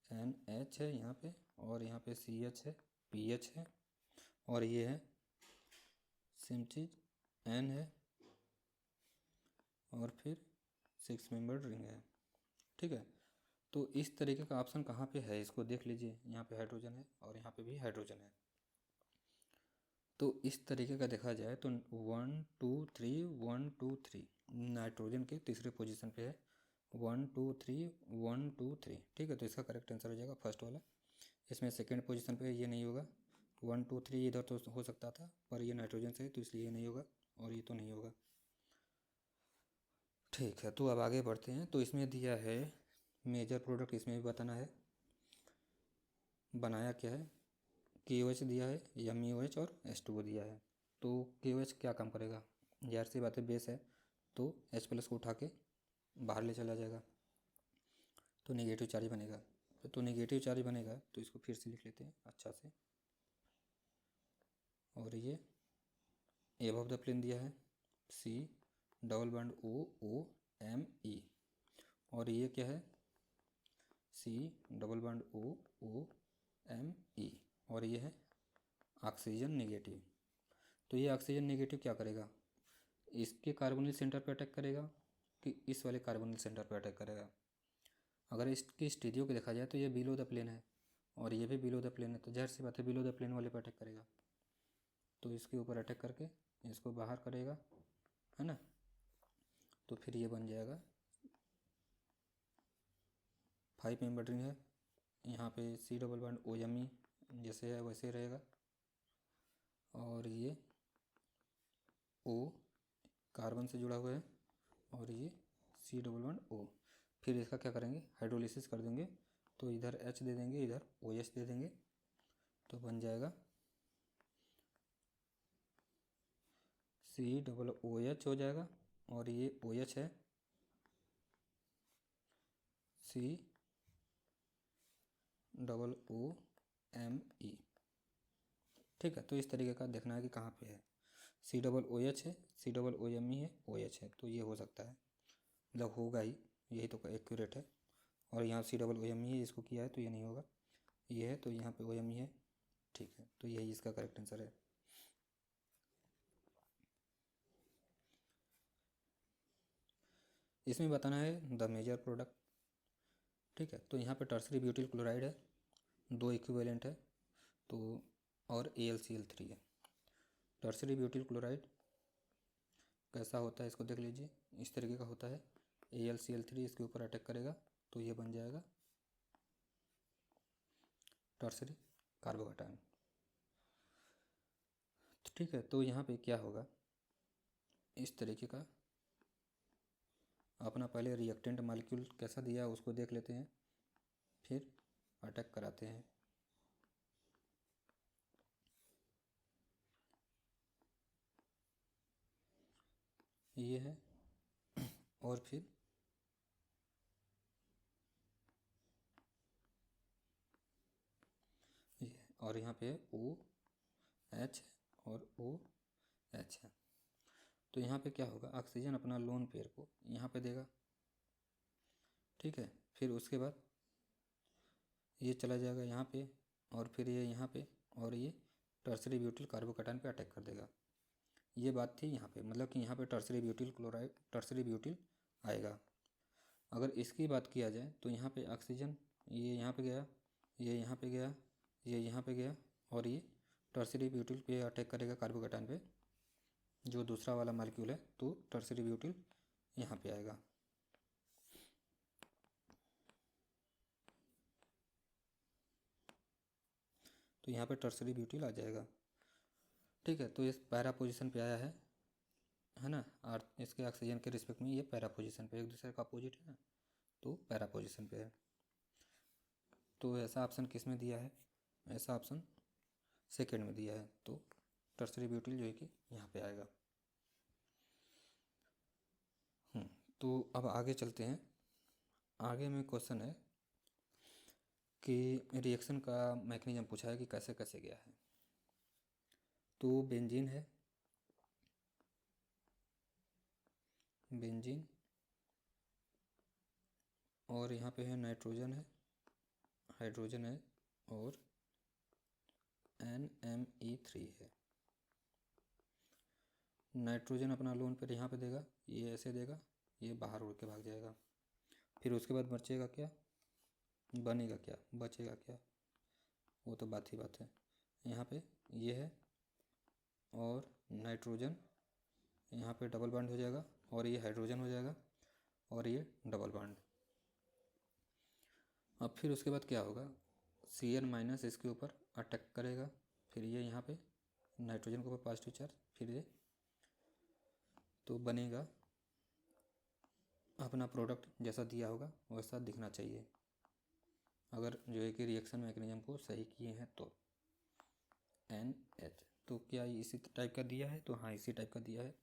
NH है यहाँ पे, और यहाँ पे CH है, PH है, और ये है सेम चीज़ N है, और फिर 6 मेंबर रिंग है, ठीक है। तो इस तरीके का ऑप्शन कहाँ पे है, इसको देख लीजिए, यहाँ पे हाइड्रोजन है और यहाँ पे भी हाइड्रोजन है। तो इस तरीके का देखा जाए तो 1 2 3 1 2 3 नाइट्रोजन के तीसरे पोजीशन पे है, 1 2 3 1 2 3, ठीक है। तो इसका करेक्ट आंसर हो जाएगा फर्स्ट वाला। इसमें सेकेंड पोजीशन पे ये नहीं होगा, 1 2 3 इधर तो हो सकता था, पर ये नाइट्रोजन से है तो इसलिए ये नहीं होगा, और ये तो नहीं होगा, ठीक है। तो अब आगे बढ़ते हैं। तो इसमें दिया है मेजर प्रोडक्ट, इसमें भी बताना है बनाया क्या है। KOH दिया है, MEOH और H2O दिया है। तो KOH क्या काम करेगा, ज़ाहिर सी बात है बेस है, तो H प्लस को उठा के बाहर ले चला जाएगा, तो नेगेटिव चार्ज बनेगा। तो नेगेटिव चार्ज बनेगा तो इसको फिर से लिख लेते हैं अच्छा से, और ये एबव द प्लेन दिया है, C double bond O M E, और ये क्या है C double bond O O M E, और ये है ऑक्सीजन नेगेटिव। तो ये ऑक्सीजन नेगेटिव क्या करेगा, इसके कार्बोनिल सेंटर पे अटैक करेगा कि इस वाले कार्बोनिल सेंटर पे अटैक करेगा। अगर इसकी स्टीरियो को देखा जाए तो ये बिलो द प्लेन है और ये भी बिलो द प्लेन है, तो जाहिर सी बात है बिलो द प्लेन वाले पे अटैक करेगा। तो इसके ऊपर अटैक करके इसको बाहर करेगा, है ना। तो फिर ये बन जाएगा 5 मेंबर रिंग है। यहाँ पे C double bond O M E जैसे है वैसे रहेगा, और ये ओ कार्बन से जुड़ा हुआ है और ये सी डबल बॉन्ड ओ। फिर इसका क्या करेंगे, हाइड्रोलिसिस कर देंगे, तो इधर H दे देंगे, इधर OH दे देंगे, तो बन जाएगा सी डबल OH हो जाएगा, और ये OH है सी डबल ओ एम ई। ठीक है, तो इस तरीके का देखना है कि कहाँ पे है। सी डबल OH है, सी डबल ओ एम ई है, OH है, तो ये हो सकता है, मतलब होगा ही, यही तो एक्यूरेट है। और यहाँ सी डबल ओ एम ई है, इसको किया है तो ये नहीं होगा, ये है तो यहाँ पे ओ एम ई है। ठीक है, तो यही इसका करेक्ट आंसर है। इसमें बताना है द मेजर प्रोडक्ट। ठीक है, तो यहाँ पे टर्सरी ब्यूटिल क्लोराइड है, 2 इक्विवेलेंट है, तो और AlCl3 है। टर्सरी ब्यूटिल क्लोराइड कैसा होता है इसको देख लीजिए, इस तरीके का होता है। AlCl3 इसके ऊपर अटैक करेगा तो ये बन जाएगा टर्सरी कार्बोकैटायन। ठीक है, तो यहाँ पे क्या होगा, इस तरीके का अपना पहले रिएक्टेंट मॉलिक्यूल कैसा दिया उसको देख लेते हैं, फिर अटैक कराते हैं। ये है, और फिर ये, और यहाँ पे OH और OH है। तो यहाँ पे क्या होगा, ऑक्सीजन अपना लोन पेयर को यहाँ पे देगा। ठीक है, फिर उसके बाद ये चला जाएगा यहाँ पे, और फिर ये यहाँ पे, और ये टर्सरी ब्यूटिल कार्बोकैटायन पे अटैक कर देगा। ये बात थी यहाँ पे, मतलब कि यहाँ पे tertiary butyl chloride, tertiary butyl आएगा। अगर इसकी बात किया जाए तो यहाँ पे ऑक्सीजन ये यहाँ पे गया, ये यहाँ पे गया, ये यहाँ पे गया, और ये टर्सरी ब्यूटिल पे अटैक करेगा कार्बोकैटायन पे, जो दूसरा वाला मालिक्यूल है, तो टर्सरी ब्यूटिल यहाँ पे आएगा। तो यहाँ पे टर्सरी ब्यूटिल आ जाएगा। ठीक है, तो इस पैरा पोजीशन पे आया है ना, और इसके ऑक्सीजन के रिस्पेक्ट में ये पैरा पोजीशन पे, एक दूसरे का अपोजिट है ना, तो पैरा पोजीशन पे है। तो ऐसा ऑप्शन किस में दिया है, ऐसा ऑप्शन सेकेंड में दिया है, तो टर्सरी ब्यूटिल जो है कि यहाँ पे आएगा। तो अब आगे चलते हैं। आगे में क्वेश्चन है कि रिएक्शन का मैकेनिज्म पूछा है कि कैसे कैसे गया है। तो बेंजीन है, बेंजीन, और यहाँ पे है नाइट्रोजन है, हाइड्रोजन है, और NME3 है। नाइट्रोजन अपना लोन पर यहाँ पे देगा, ये ऐसे देगा, ये बाहर उड़ के भाग जाएगा। फिर उसके बाद बचेगा क्या, बनेगा क्या, बचेगा क्या, वो तो बात ही बात है। यहाँ पे ये है, और नाइट्रोजन यहाँ पे डबल बॉन्ड हो जाएगा, और ये हाइड्रोजन हो जाएगा, और ये डबल बॉन्ड। अब फिर उसके बाद क्या होगा, Cn- इसके ऊपर अटैक करेगा, फिर ये यहाँ पे नाइट्रोजन के ऊपर पॉजिटिव चार्ज, फिर ये, तो बनेगा अपना प्रोडक्ट जैसा दिया होगा वैसा दिखना चाहिए, अगर जो है कि रिएक्शन मैकेनिज्म को सही किए हैं तो। NH, तो क्या इसी टाइप का दिया है, तो हाँ इसी टाइप का दिया है।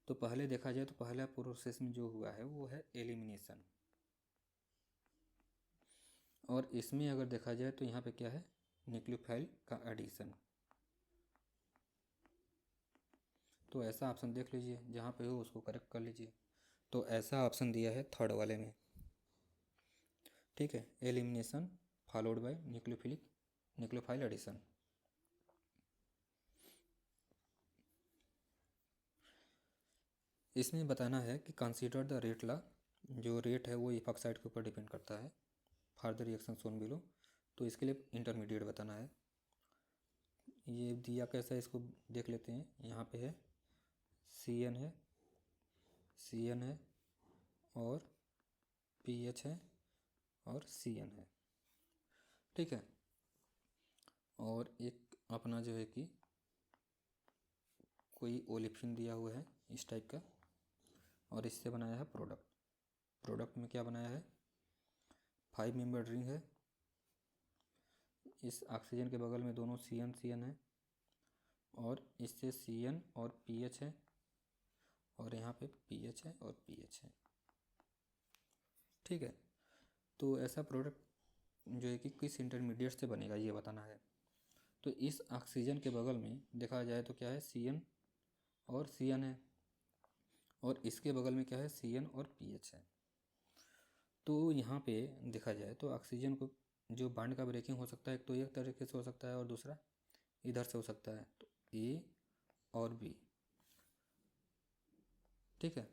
तो पहले देखा जाए तो पहला प्रोसेस में जो हुआ है वो है एलिमिनेशन, और इसमें अगर देखा जाए तो यहाँ पे क्या है, न्यूक्लियोफाइल का एडिशन। तो ऐसा ऑप्शन देख लीजिए, जहाँ पे हो उसको करेक्ट कर लीजिए। तो ऐसा ऑप्शन दिया है थर्ड वाले में। ठीक है, elimination followed by nucleophile addition. इसमें बताना है कि कंसीडर द रेट लॉ। जो रेट है वो इपॉक्साइड के ऊपर डिपेंड करता है। Further reaction shown below. तो इसके लिए इंटरमीडिएट बताना है। ये दिया कैसा है इसको देख लेते हैं। यहाँ पे है CN है, CN है और PH है और CN है। ठीक है, और एक अपना जो है कि कोई ओलिफिन दिया हुआ है इस टाइप का, और इससे बनाया है प्रोडक्ट। प्रोडक्ट में क्या बनाया है, 5 मेंबर रिंग है। इस ऑक्सीजन के बगल में दोनों CN CN है और इससे CN और PH है और यहाँ पे PH है और PH है। ठीक है, तो ऐसा प्रोडक्ट जो है कि किस इंटरमीडिएट से बनेगा ये बताना है। तो इस ऑक्सीजन के बगल में देखा जाए तो क्या है, CN और CN है और इसके बगल में क्या है, CN और PH है। तो यहाँ पे देखा जाए तो ऑक्सीजन को जो बॉन्ड का ब्रेकिंग हो सकता है, एक तो एक तरीके से हो सकता है और दूसरा इधर से हो सकता है, तो A और B। ठीक है,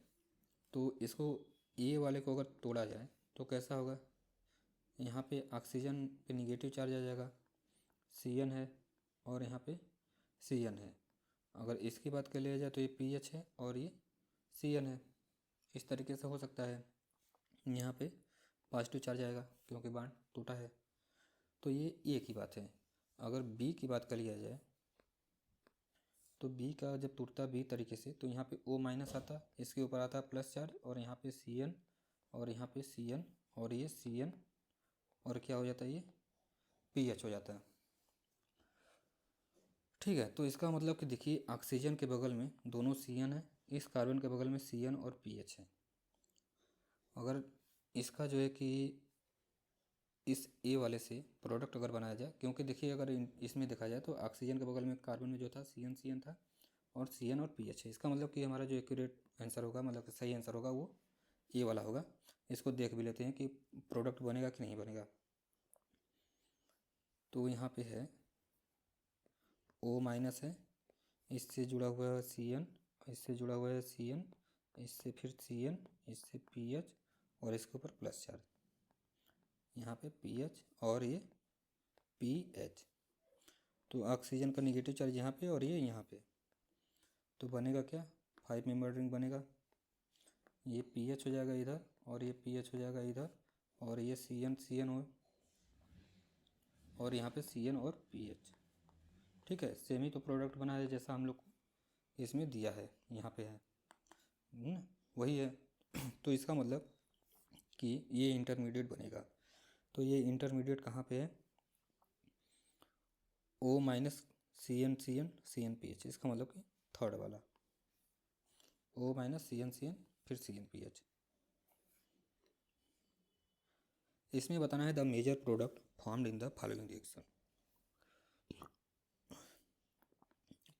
तो इसको A वाले को अगर तोड़ा जाए तो कैसा होगा, यहाँ पे ऑक्सीजन पे निगेटिव चार्ज आ जाएगा, CN है और यहाँ पे CN है। अगर इसकी बात कर लिया जाए तो ये PH है और ये CN है। इस तरीके से हो सकता है। यहाँ पे पॉजिटिव चार्ज आएगा क्योंकि बॉन्ड टूटा है। तो ये A की बात है। अगर B की बात कर लिया जाए तो B का जब टूटता B तरीके से तो यहाँ पे O माइनस आता, इसके ऊपर आता प्लस चार्ज और यहाँ पे CN और यहाँ पे CN और ये CN और क्या हो जाता है, ये PH हो जाता है। ठीक है, तो इसका मतलब कि देखिए ऑक्सीजन के बगल में दोनों CN है, इस कार्बन के बगल में CN और PH है। अगर इसका जो है कि इस A वाले से प्रोडक्ट अगर बनाया जाए, क्योंकि देखिए अगर इसमें देखा जाए तो ऑक्सीजन के बगल में कार्बन में जो था CN CN था और CN और PH है। इसका मतलब कि हमारा जो एक्यूरेट आंसर होगा, मतलब कि सही आंसर होगा, वो A वाला होगा। इसको देख भी लेते हैं कि प्रोडक्ट बनेगा कि नहीं बनेगा। तो यहाँ पे है O माइनस है, इससे जुड़ा हुआ है CN, इससे जुड़ा हुआ है CN, इससे फिर CN, इससे PH और इसके ऊपर प्लस चार्ज, यहाँ पे PH और ये PH। तो ऑक्सीजन का निगेटिव चार्ज यहाँ पे और ये यहाँ पे, तो बनेगा क्या, 5 मेंबर रिंग बनेगा। ये PH हो जाएगा इधर और ये PH हो जाएगा इधर और ये CN CN हो और यहाँ पे CN और PH। ठीक है, सेम ही तो प्रोडक्ट बना है जैसा हम लोग को इसमें दिया है, यहाँ पे है वही है। तो इसका मतलब कि ये इंटरमीडिएट बनेगा। तो ये इंटरमीडिएट कहाँ पे है, O minus CN CN CN PH, इसका मतलब कि थर्ड वाला O माइनस CN CN फिर CN PH। इसमें बताना है the major product formed in the following reaction.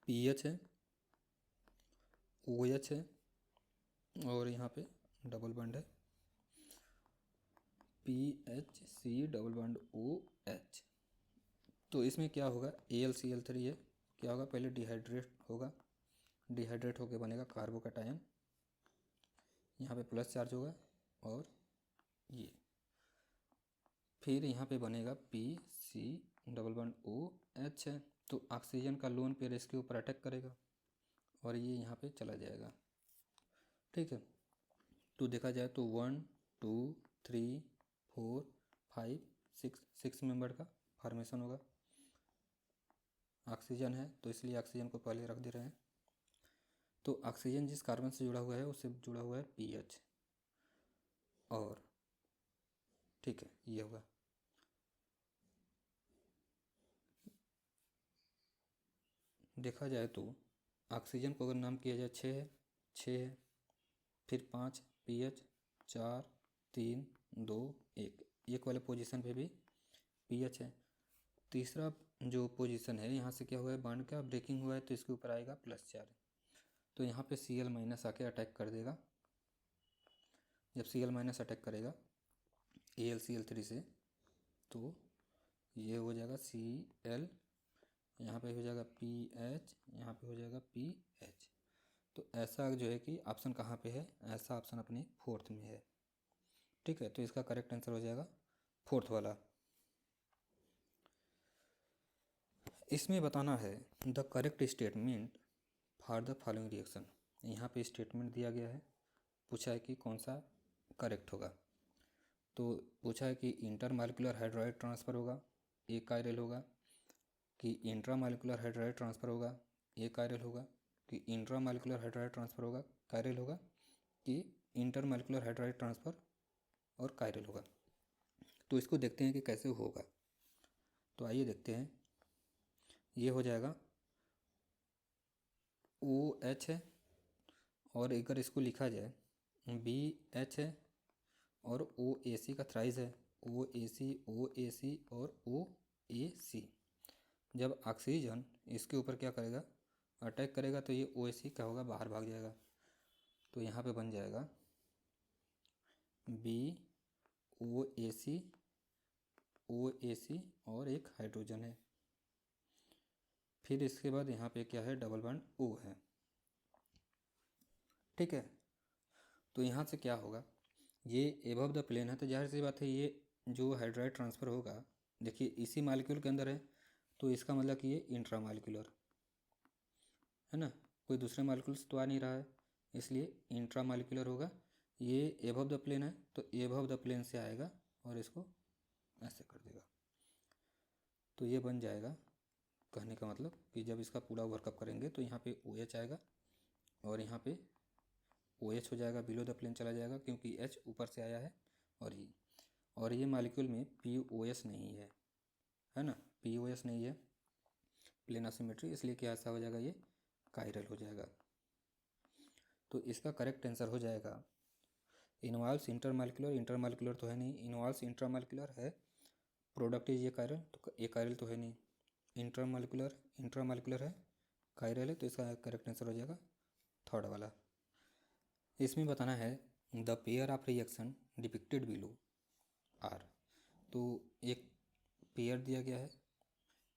PH है, OH है और यहाँ पे डबल बॉन्ड है PHC डबल बॉन्ड OH। तो इसमें क्या होगा, AlCl3 है, क्या होगा, पहले डिहाइड्रेट होगा, डिहाइड्रेट होकर बनेगा कार्बोकैटायन, यहाँ पे प्लस चार्ज होगा और ये फिर यहाँ पे बनेगा PC डबल बॉन्ड OH है। तो ऑक्सीजन का लोन पेयर इसके ऊपर अटैक करेगा और ये यहाँ पे चला जाएगा। ठीक है, तो देखा जाए तो 1 2 3 4 5 6 मेंबर का फॉर्मेशन होगा। ऑक्सीजन है तो इसलिए ऑक्सीजन को पहले रख दे रहे हैं। तो ऑक्सीजन जिस कार्बन से जुड़ा हुआ है उससे जुड़ा हुआ है PH और ठीक है ये होगा। देखा जाए तो ऑक्सीजन को अगर नाम किया जाए 6 है, फिर 5 PH, 4 3 2 1 वाले पोजीशन पे भी PH है। तीसरा जो पोजीशन है यहाँ से क्या हुआ है, बॉन्ड का ब्रेकिंग हुआ है तो इसके ऊपर आएगा प्लस चार्ज, तो यहाँ पे Cl माइनस आके अटैक कर देगा जब Cl माइनस अटैक करेगा AlCl3 से तो ये हो जाएगा Cl, यहाँ पे हो जाएगा PH, यहाँ पे हो जाएगा PH। तो ऐसा जो है कि ऑप्शन कहाँ पे है, ऐसा ऑप्शन अपने फोर्थ में है। ठीक है, तो इसका करेक्ट आंसर हो जाएगा फोर्थ वाला। इसमें बताना है the correct statement for the following reaction. यहाँ पे स्टेटमेंट दिया गया है, पूछा है कि कौन सा करेक्ट होगा। तो पूछा है कि इंटरमॉलिक्यूलर हाइड्राइड ट्रांसफ़र होगा, एक कायरल होगा, कि इंट्रामॉलिक्यूलर हाइड्राइड ट्रांसफ़र होगा, एक कायरल होगा, कि इंट्रामॉलिक्यूलर हाइड्राइड ट्रांसफ़र होगा, कायरल होगा, कि इंटरमॉलिक्यूलर हाइड्राइड ट्रांसफ़र और कायरल होगा। तो इसको देखते हैं कि कैसे होगा। तो आइए देखते हैं। ये हो जाएगा OH है, और अगर इसको लिखा जाए BH है, और OAC का थ्राइस है, OAC OAC और OAC। जब ऑक्सीजन इसके ऊपर क्या करेगा, अटैक करेगा, तो ये OAC क्या होगा, बाहर भाग जाएगा। तो यहाँ पे बन जाएगा BOAC OAC और एक हाइड्रोजन है। फिर इसके बाद यहाँ पे क्या है, डबल बॉन्ड O है। ठीक है, तो यहाँ से क्या होगा, ये एबव द प्लेन है, तो जाहिर सी बात है ये जो हाइड्राइड ट्रांसफ़र होगा, देखिए इसी मालिक्यूल के अंदर है, तो इसका मतलब कि ये इंट्रा मालिक्यूलर है ना, कोई दूसरे मालिक्यूल से तो आ नहीं रहा है, इसलिए इंट्रा मालिक्यूलर होगा। ये एबव द प्लेन है, तो एबव द प्लेन से आएगा और इसको ऐसे कर देगा। तो ये बन जाएगा, कहने का मतलब कि जब इसका पूरा वर्कअप करेंगे तो यहाँ पे OH आएगा, और यहाँ पे OH हो जाएगा, बिलो द प्लेन चला जाएगा, क्योंकि H ऊपर से आया है। और ये मालिक्यूल में POS नहीं है ना, POS नहीं है, प्लेन असिमेट्री, इसलिए क्या ऐसा हो जाएगा, ये कायरल हो जाएगा। तो इसका करेक्ट आंसर हो जाएगा इन्वॉल्व्स इंटरमॉलिक्यूलर, इंटरमॉलिक्यूलर तो है नहीं, इन्वॉल्व्स इंट्रामॉलिक्यूलर है, प्रोडक्ट इज ये कायरल, तो ये कायरल तो है नहीं, इंट्रामॉलिक्यूलर है, कायरल है, तो इसका करेक्ट आंसर हो जाएगा थर्ड वाला। इसमें बताना है the pair of reaction depicted below are. तो एक पेयर दिया गया है,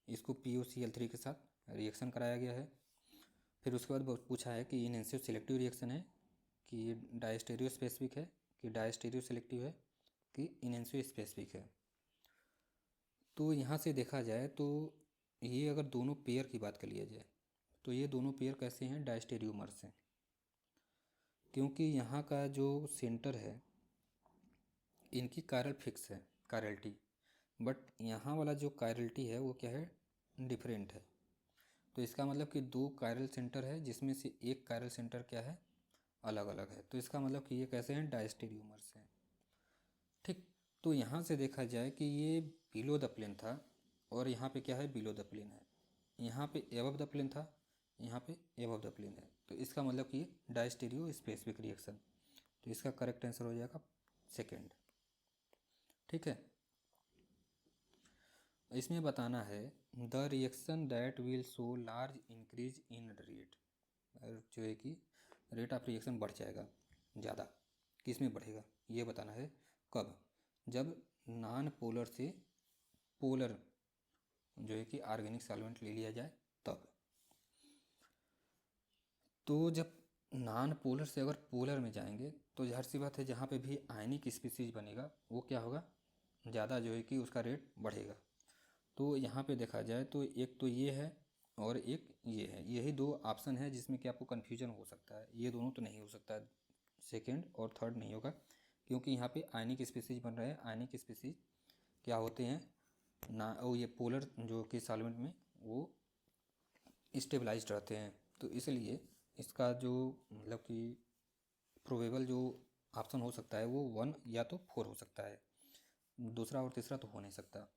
इसको POCl3 के साथ रिएक्शन कराया गया है। फिर उसके बाद पूछा है कि इनहेंसिव सिलेक्टिव रिएक्शन है, कि ये डायस्टेरियो स्पेसिफिक है, कि डायस्टेरियो सिलेक्टिव है, कि इनहेंसिव स्पेसिफिक है। तो यहाँ से देखा जाए तो ये अगर दोनों पेयर की बात कर लिया जाए तो ये दोनों पेयर कैसे हैं, डायस्टेरियोमर्स हैं, क्योंकि यहाँ का जो सेंटर है इनकी कायरल फिक्स है, कायरलिटी, बट यहाँ वाला जो कायरलिटी है वो क्या है, डिफरेंट है। तो इसका मतलब कि दो कायरल सेंटर है, जिसमें से एक कायरल सेंटर क्या है, अलग अलग है। तो इसका मतलब कि ये कैसे हैं, डायस्टेरियोमर्स हैं। ठीक, तो यहाँ से देखा जाए कि ये बिलो द प्लेन था, और यहाँ पे क्या है, बिलो द प्लेन है, यहाँ पे एबव द प्लेन था, यहाँ पे एबव द प्लेन है। तो इसका मतलब कि ये डायस्टेरियो स्पेसिफिक रिएक्शन। तो इसका करेक्ट आंसर हो जाएगा सेकेंड। ठीक है, इसमें बताना है the reaction that will show large increase in rate, जो है कि रेट ऑफ रिएक्शन बढ़ जाएगा ज़्यादा, किस में बढ़ेगा ये बताना है। कब, जब नॉन पोलर से पोलर जो है कि ऑर्गेनिक सॉल्वेंट ले लिया जाए तब। तो जब नॉन पोलर से अगर पोलर में जाएंगे तो जाहिर सी बात है जहाँ पे भी आयनिक स्पीसीज बनेगा वो क्या होगा, ज़्यादा जो है कि उसका रेट बढ़ेगा। तो यहाँ पे देखा जाए तो एक तो ये है और एक ये है, यही दो ऑप्शन है जिसमें कि आपको कन्फ्यूजन हो सकता है, ये दोनों तो नहीं हो सकता है, सेकेंड और थर्ड नहीं होगा, क्योंकि यहाँ पे आयनिक स्पीसीज बन रहे हैं। आयनिक स्पीसीज क्या होते हैं ना, वो ये पोलर जो कि सॉल्वेंट में वो स्टेबलाइज्ड रहते हैं। तो इसलिए इसका जो मतलब कि प्रोबेबल जो ऑप्शन हो सकता है वो 1 या तो 4 हो सकता है, दूसरा और तीसरा तो हो नहीं सकता।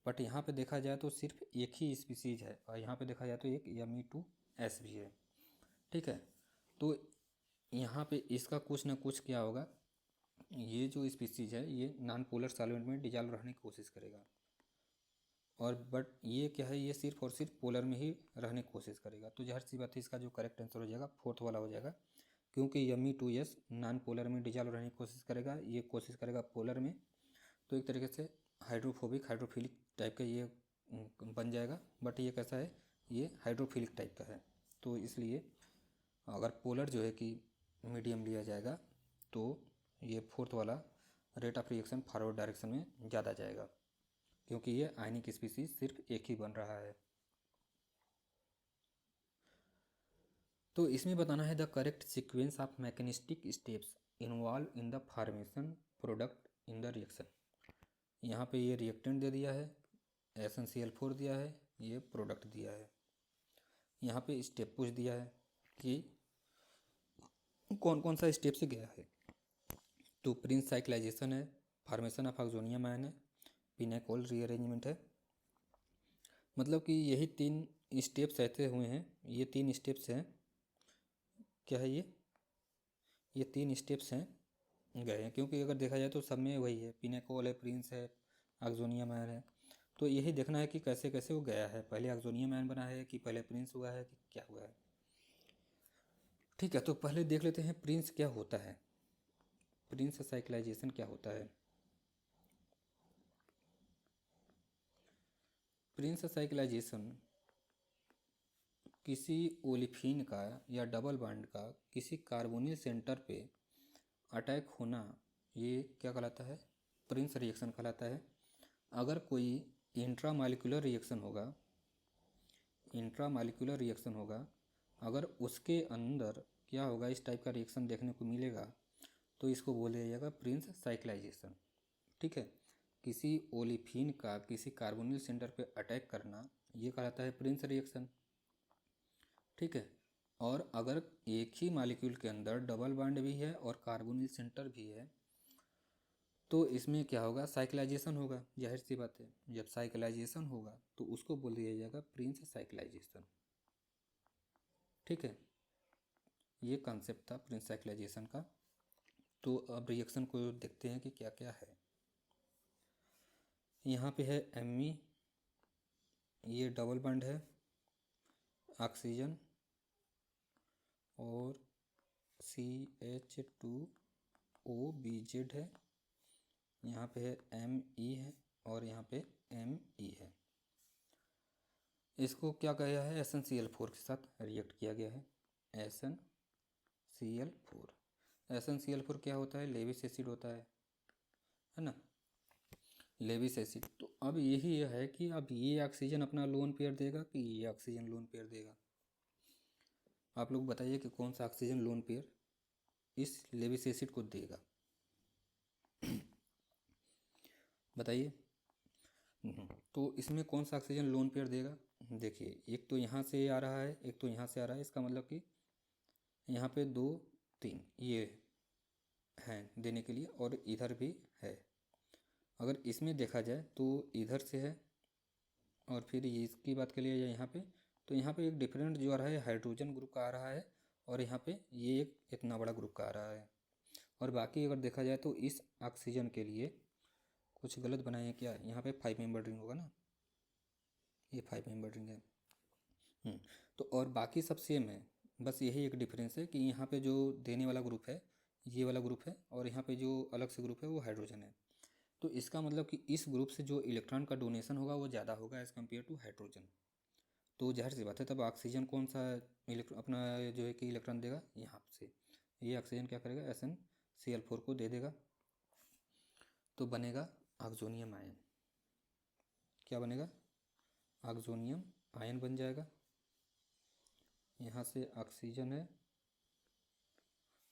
बट यहाँ पे देखा जाए तो सिर्फ एक ही स्पीसीज है, और यहाँ पे देखा जाए तो एक Me2S भी है। ठीक है, तो यहाँ पे इसका कुछ ना कुछ क्या होगा, ये जो स्पीसीज है ये नॉन पोलर सॉल्वेंट में डिजॉल्व रहने की कोशिश करेगा, और बट ये क्या है, ये सिर्फ और सिर्फ पोलर में ही रहने की कोशिश करेगा। तो जाहिर सी बात है इसका जो करेक्ट आंसर हो जाएगा फोर्थ वाला हो जाएगा, क्योंकि Me2S नॉन पोलर में डिजॉल्व रहने की कोशिश करेगा, ये कोशिश करेगा पोलर में, तो एक तरीके से हाइड्रोफोबिक हाइड्रोफिलिक टाइप का ये बन जाएगा। बट ये कैसा है, ये हाइड्रोफिलिक टाइप का है। तो इसलिए अगर पोलर जो है कि मीडियम लिया जाएगा तो ये फोर्थ वाला rate of reaction forward direction में ज़्यादा जाएगा, क्योंकि ये आयनिक स्पीसीज सिर्फ एक ही बन रहा है। तो इसमें बताना है the correct sequence of mechanistic steps involve in the formation product in the reaction. यहाँ पे ये रिएक्टेंट दे दिया है, SnCl4 दिया है, ये प्रोडक्ट दिया है। यहाँ पे स्टेप पूछ दिया है कि कौन कौन सा स्टेप से गया है। तो प्रिंस साइक्लाइजेशन है, फॉर्मेशन ऑफ ऑक्सोनियम आयन है, पिनेकोल रीअरेंजमेंट है। मतलब कि यही 3 स्टेप्स ऐसे हुए हैं, ये 3 स्टेप्स हैं। क्या है ये 3 स्टेप्स हैं गए हैं, क्योंकि अगर देखा जाए तो सब में वही है, पिनेकोल है, प्रिंस है, ऑक्सोनियम आयन है। तो यही देखना है कि कैसे कैसे वो गया है, पहले ऑक्सोनियम आयन बना है कि पहले प्रिंस हुआ है कि क्या हुआ है। ठीक है, तो पहले देख लेते हैं प्रिंस क्या होता है, प्रिंस साइक्लाइजेशन क्या होता है। प्रिंस साइक्लाइजेशन किसी ओलिफिन का या डबल बॉन्ड का किसी कार्बोनिल सेंटर पे अटैक होना, ये क्या कहलाता है, प्रिंस रिएक्शन कहलाता है। अगर कोई इंट्रामॉलिक्यूलर रिएक्शन होगा, इंट्रामॉलिक्यूलर रिएक्शन होगा, अगर उसके अंदर क्या होगा, इस टाइप का रिएक्शन देखने को मिलेगा, तो इसको बोल दिया जाएगा प्रिंस साइक्लाइजेशन। ठीक है, किसी ओलिफिन का किसी कार्बोनिल सेंटर पे अटैक करना, ये कहलाता है प्रिंस रिएक्शन। ठीक है, और अगर एक ही मॉलिक्यूल के अंदर डबल बॉन्ड भी है और कार्बोनिल सेंटर भी है, तो इसमें क्या होगा, साइक्लाइजेशन होगा। जाहिर सी बात है, जब साइक्लाइजेशन होगा तो उसको बोल दिया जाएगा प्रिंस साइक्लाइजेशन। ठीक है, ये कॉन्सेप्ट था प्रिंस साइक्लाइजेशन का। तो अब रिएक्शन को देखते हैं कि क्या क्या है। यहाँ पे है Me, ये डबल बॉन्ड है ऑक्सीजन, और CH2OBZ है। यहाँ पे है Me है और यहाँ पे Me है। इसको क्या किया है, SnCl4 के साथ रिएक्ट किया गया है, SnCl4। SnCl4 क्या होता है, लेविस एसिड होता है ना, लेविस एसिड। तो अब यही है कि अब ये ऑक्सीजन अपना लोन पेयर देगा कि ये ऑक्सीजन लोन पेयर देगा। आप लोग बताइए कि कौन सा ऑक्सीजन लोन पेयर इस लेविस एसिड को देगा, बताइए। तो इसमें कौन सा ऑक्सीजन लोन पेयर देगा, देखिए एक तो यहाँ से आ रहा है, एक तो यहाँ से आ रहा है। इसका मतलब कि यहाँ पे 2 3 ये हैं देने के लिए, और इधर भी है। अगर इसमें देखा जाए तो इधर से है, और फिर ये इसकी बात कर लिया जाए यहाँ पे, तो यहाँ पे एक डिफरेंट जो आ रहा है हाइड्रोजन ग्रुप का आ रहा है, और यहाँ पे ये एक इतना बड़ा ग्रुप का आ रहा है। और बाकी अगर देखा जाए तो इस ऑक्सीजन के लिए कुछ गलत बनाए हैं क्या, यहाँ पे 5 मेंबर रिंग होगा ना, ये 5 मेंबर रिंग है। तो और बाकी सब सेम है, बस यही एक डिफरेंस है कि यहाँ पे जो देने वाला ग्रुप है ये वाला ग्रुप है, और यहाँ पे जो अलग से ग्रुप है वो हाइड्रोजन है। तो इसका मतलब कि इस ग्रुप से जो इलेक्ट्रॉन का डोनेशन होगा वो ज़्यादा होगा एज़ कम्पेयर टू हाइड्रोजन। तो जाहिर सी बात है, तब ऑक्सीजन कौन सा अपना जो है कि इलेक्ट्रॉन देगा, यहाँ से ये ऑक्सीजन क्या करेगा, SnCl4 को दे देगा। तो बनेगा ऑक्सोनियम आयन। क्या बनेगा, ऑक्सोनियम आयन बन जाएगा। यहाँ से ऑक्सीजन है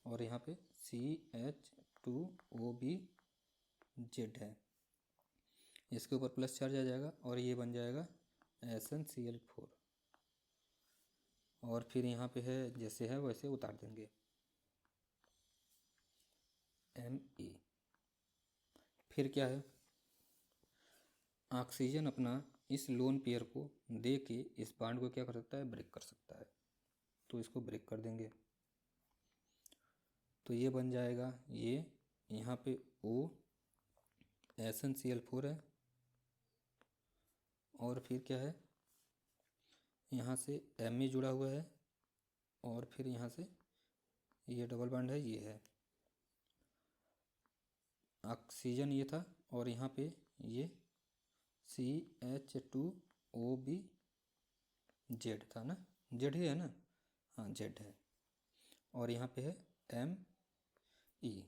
और यहाँ पे CH2OBZ है, इसके ऊपर प्लस चार्ज आ जाएगा और ये बन जाएगा SnCl4। और फिर यहाँ पे है जैसे है वैसे उतार देंगे Me। फिर क्या है, ऑक्सीजन अपना इस लोन पेयर को दे के इस बॉन्ड को क्या कर सकता है, ब्रेक कर सकता है। तो इसको ब्रेक कर देंगे, तो ये बन जाएगा, ये यहाँ पे O SnCl4 है, और फिर क्या है, यहाँ से Me जुड़ा हुआ है, और फिर यहाँ से ये डबल बॉन्ड है, ये है ऑक्सीजन ये था, और यहाँ पे ये CH2OB था ना, जेड ही है ना, हाँ जेड है, और यहाँ पे है Me।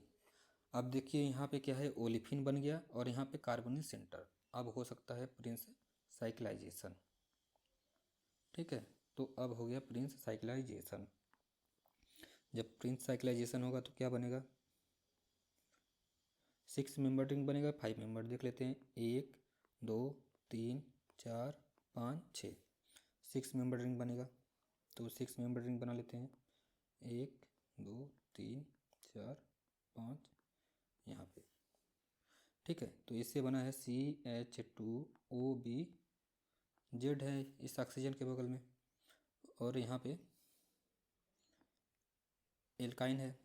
अब देखिए यहाँ पे क्या है, ओलिफिन बन गया, और यहाँ पे कार्बोनिल सेंटर। अब हो सकता है प्रिंस साइक्लाइजेशन। ठीक है, तो अब हो गया प्रिंस साइक्लाइजेशन। जब प्रिंस साइक्लाइजेशन होगा तो क्या बनेगा, 6 मेंबर रिंग बनेगा, 5 मेंबर देख लेते हैं, 1 2 3 4 5 6, 6 मेंबर रिंग बनेगा। तो 6 मेंबर रिंग बना लेते हैं, 1 2 3 4 5 यहाँ पे। ठीक है, तो इससे बना है CH2OB, है इस ऑक्सीजन के बगल में, और यहाँ पे एल्काइन है,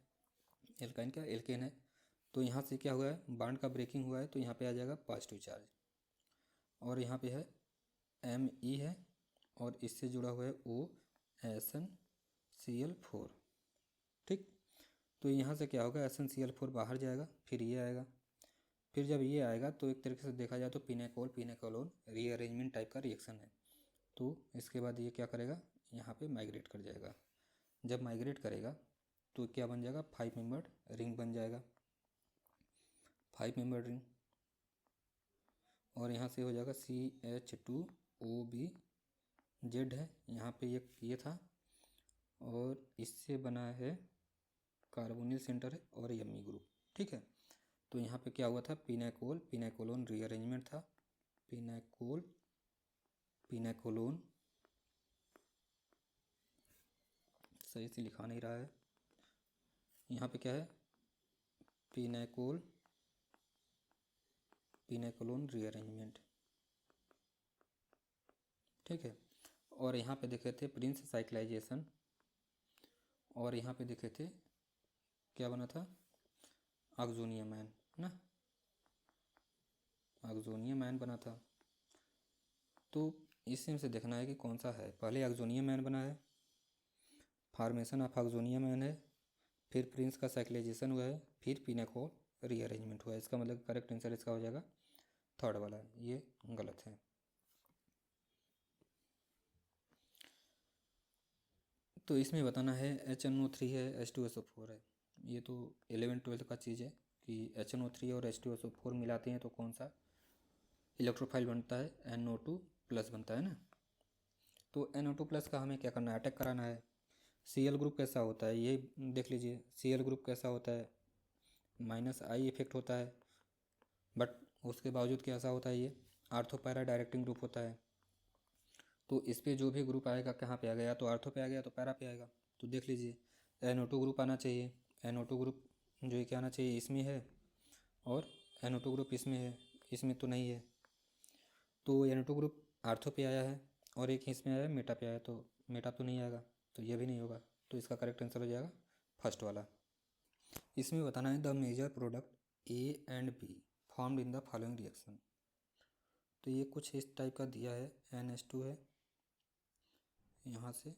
एल्काइन क्या, एल्केन है। तो यहाँ से क्या हुआ है, बॉन्ड का ब्रेकिंग हुआ है, तो यहाँ पे आ जाएगा पॉजिटिव चार्ज, और यहाँ पे है Me है, और इससे जुड़ा हुआ है OSnCl4। ठीक, तो यहाँ से क्या होगा, SnCl4 बाहर जाएगा, फिर ये आएगा, फिर जब ये आएगा तो एक तरीके से देखा जाए तो पिनेकोलोन रीअरेंजमेंट टाइप का रिएक्शन है। तो इसके बाद ये क्या करेगा, यहाँ पे माइग्रेट कर जाएगा। जब माइग्रेट करेगा तो क्या बन जाएगा, 5 मेंबर्ड रिंग बन जाएगा, 5 मेंबर्ड रिंग, और यहाँ से हो जाएगा CH2OB, है यहाँ पे ये था, और इससे बना है कार्बोनिल सेंटर है और यमी ग्रुप। ठीक है, तो यहाँ पे क्या हुआ था, पिनेकोलोन रीअरेंजमेंट था, पिनेकोलोन सही से लिखा नहीं रहा है, यहाँ पे क्या है, पिनेकोलोन रीअरेंजमेंट। ठीक है, और यहाँ पे देखे थे प्रिंस साइक्लाइजेशन, और यहाँ पे देखे थे क्या बना था, ऑक्सोनियम आयन ना, ऑक्सोनियम आयन बना था। तो इसमें से देखना है कि कौन सा है, पहले ऑक्सोनियम आयन बना है, फॉर्मेशन ऑफ ऑक्सोनियम आयन है, फिर प्रिंस का साइक्लाइजेशन हुआ है, फिर पिनेकोल रीअरेंजमेंट हुआ है। इसका मतलब करेक्ट आंसर इसका हो जाएगा थर्ड वाला, ये गलत है। तो इसमें बताना है HNO3 है, H2SO4 है। ये तो 11th-12th का चीज़ है कि HNO3 और H2SO4 मिलाते हैं तो कौन सा इलेक्ट्रोफाइल बनता है, NO2+ बनता है ना। तो NO2+ का हमें क्या करना है, अटैक कराना है। Cl ग्रुप कैसा होता है ये देख लीजिए, Cl ग्रुप कैसा होता है, -I इफेक्ट होता है, बट उसके बावजूद कैसा होता है, ये आर्थो पैरा डायरेक्टिंग ग्रुप होता है। तो इस पर जो भी ग्रुप आएगा कहाँ पे आ गया, या तो आर्थो पे आ गया तो पैरा पे आएगा। तो देख लीजिए NO2 ग्रुप आना चाहिए, NO2 ग्रुप जो है क्या आना चाहिए, इसमें है, और NO2 ग्रुप इसमें है, इसमें तो नहीं है। तो NO2 ग्रुप आर्थो पे आया है, और एक इसमें आया मेटा पे आया, तो मेटा तो नहीं आएगा, तो ये भी नहीं होगा। तो इसका करेक्ट आंसर हो जाएगा फर्स्ट वाला। इसमें बताना है the major product A and B formed in the following reaction. तो ये कुछ इस टाइप का दिया है, NH2 है यहाँ से,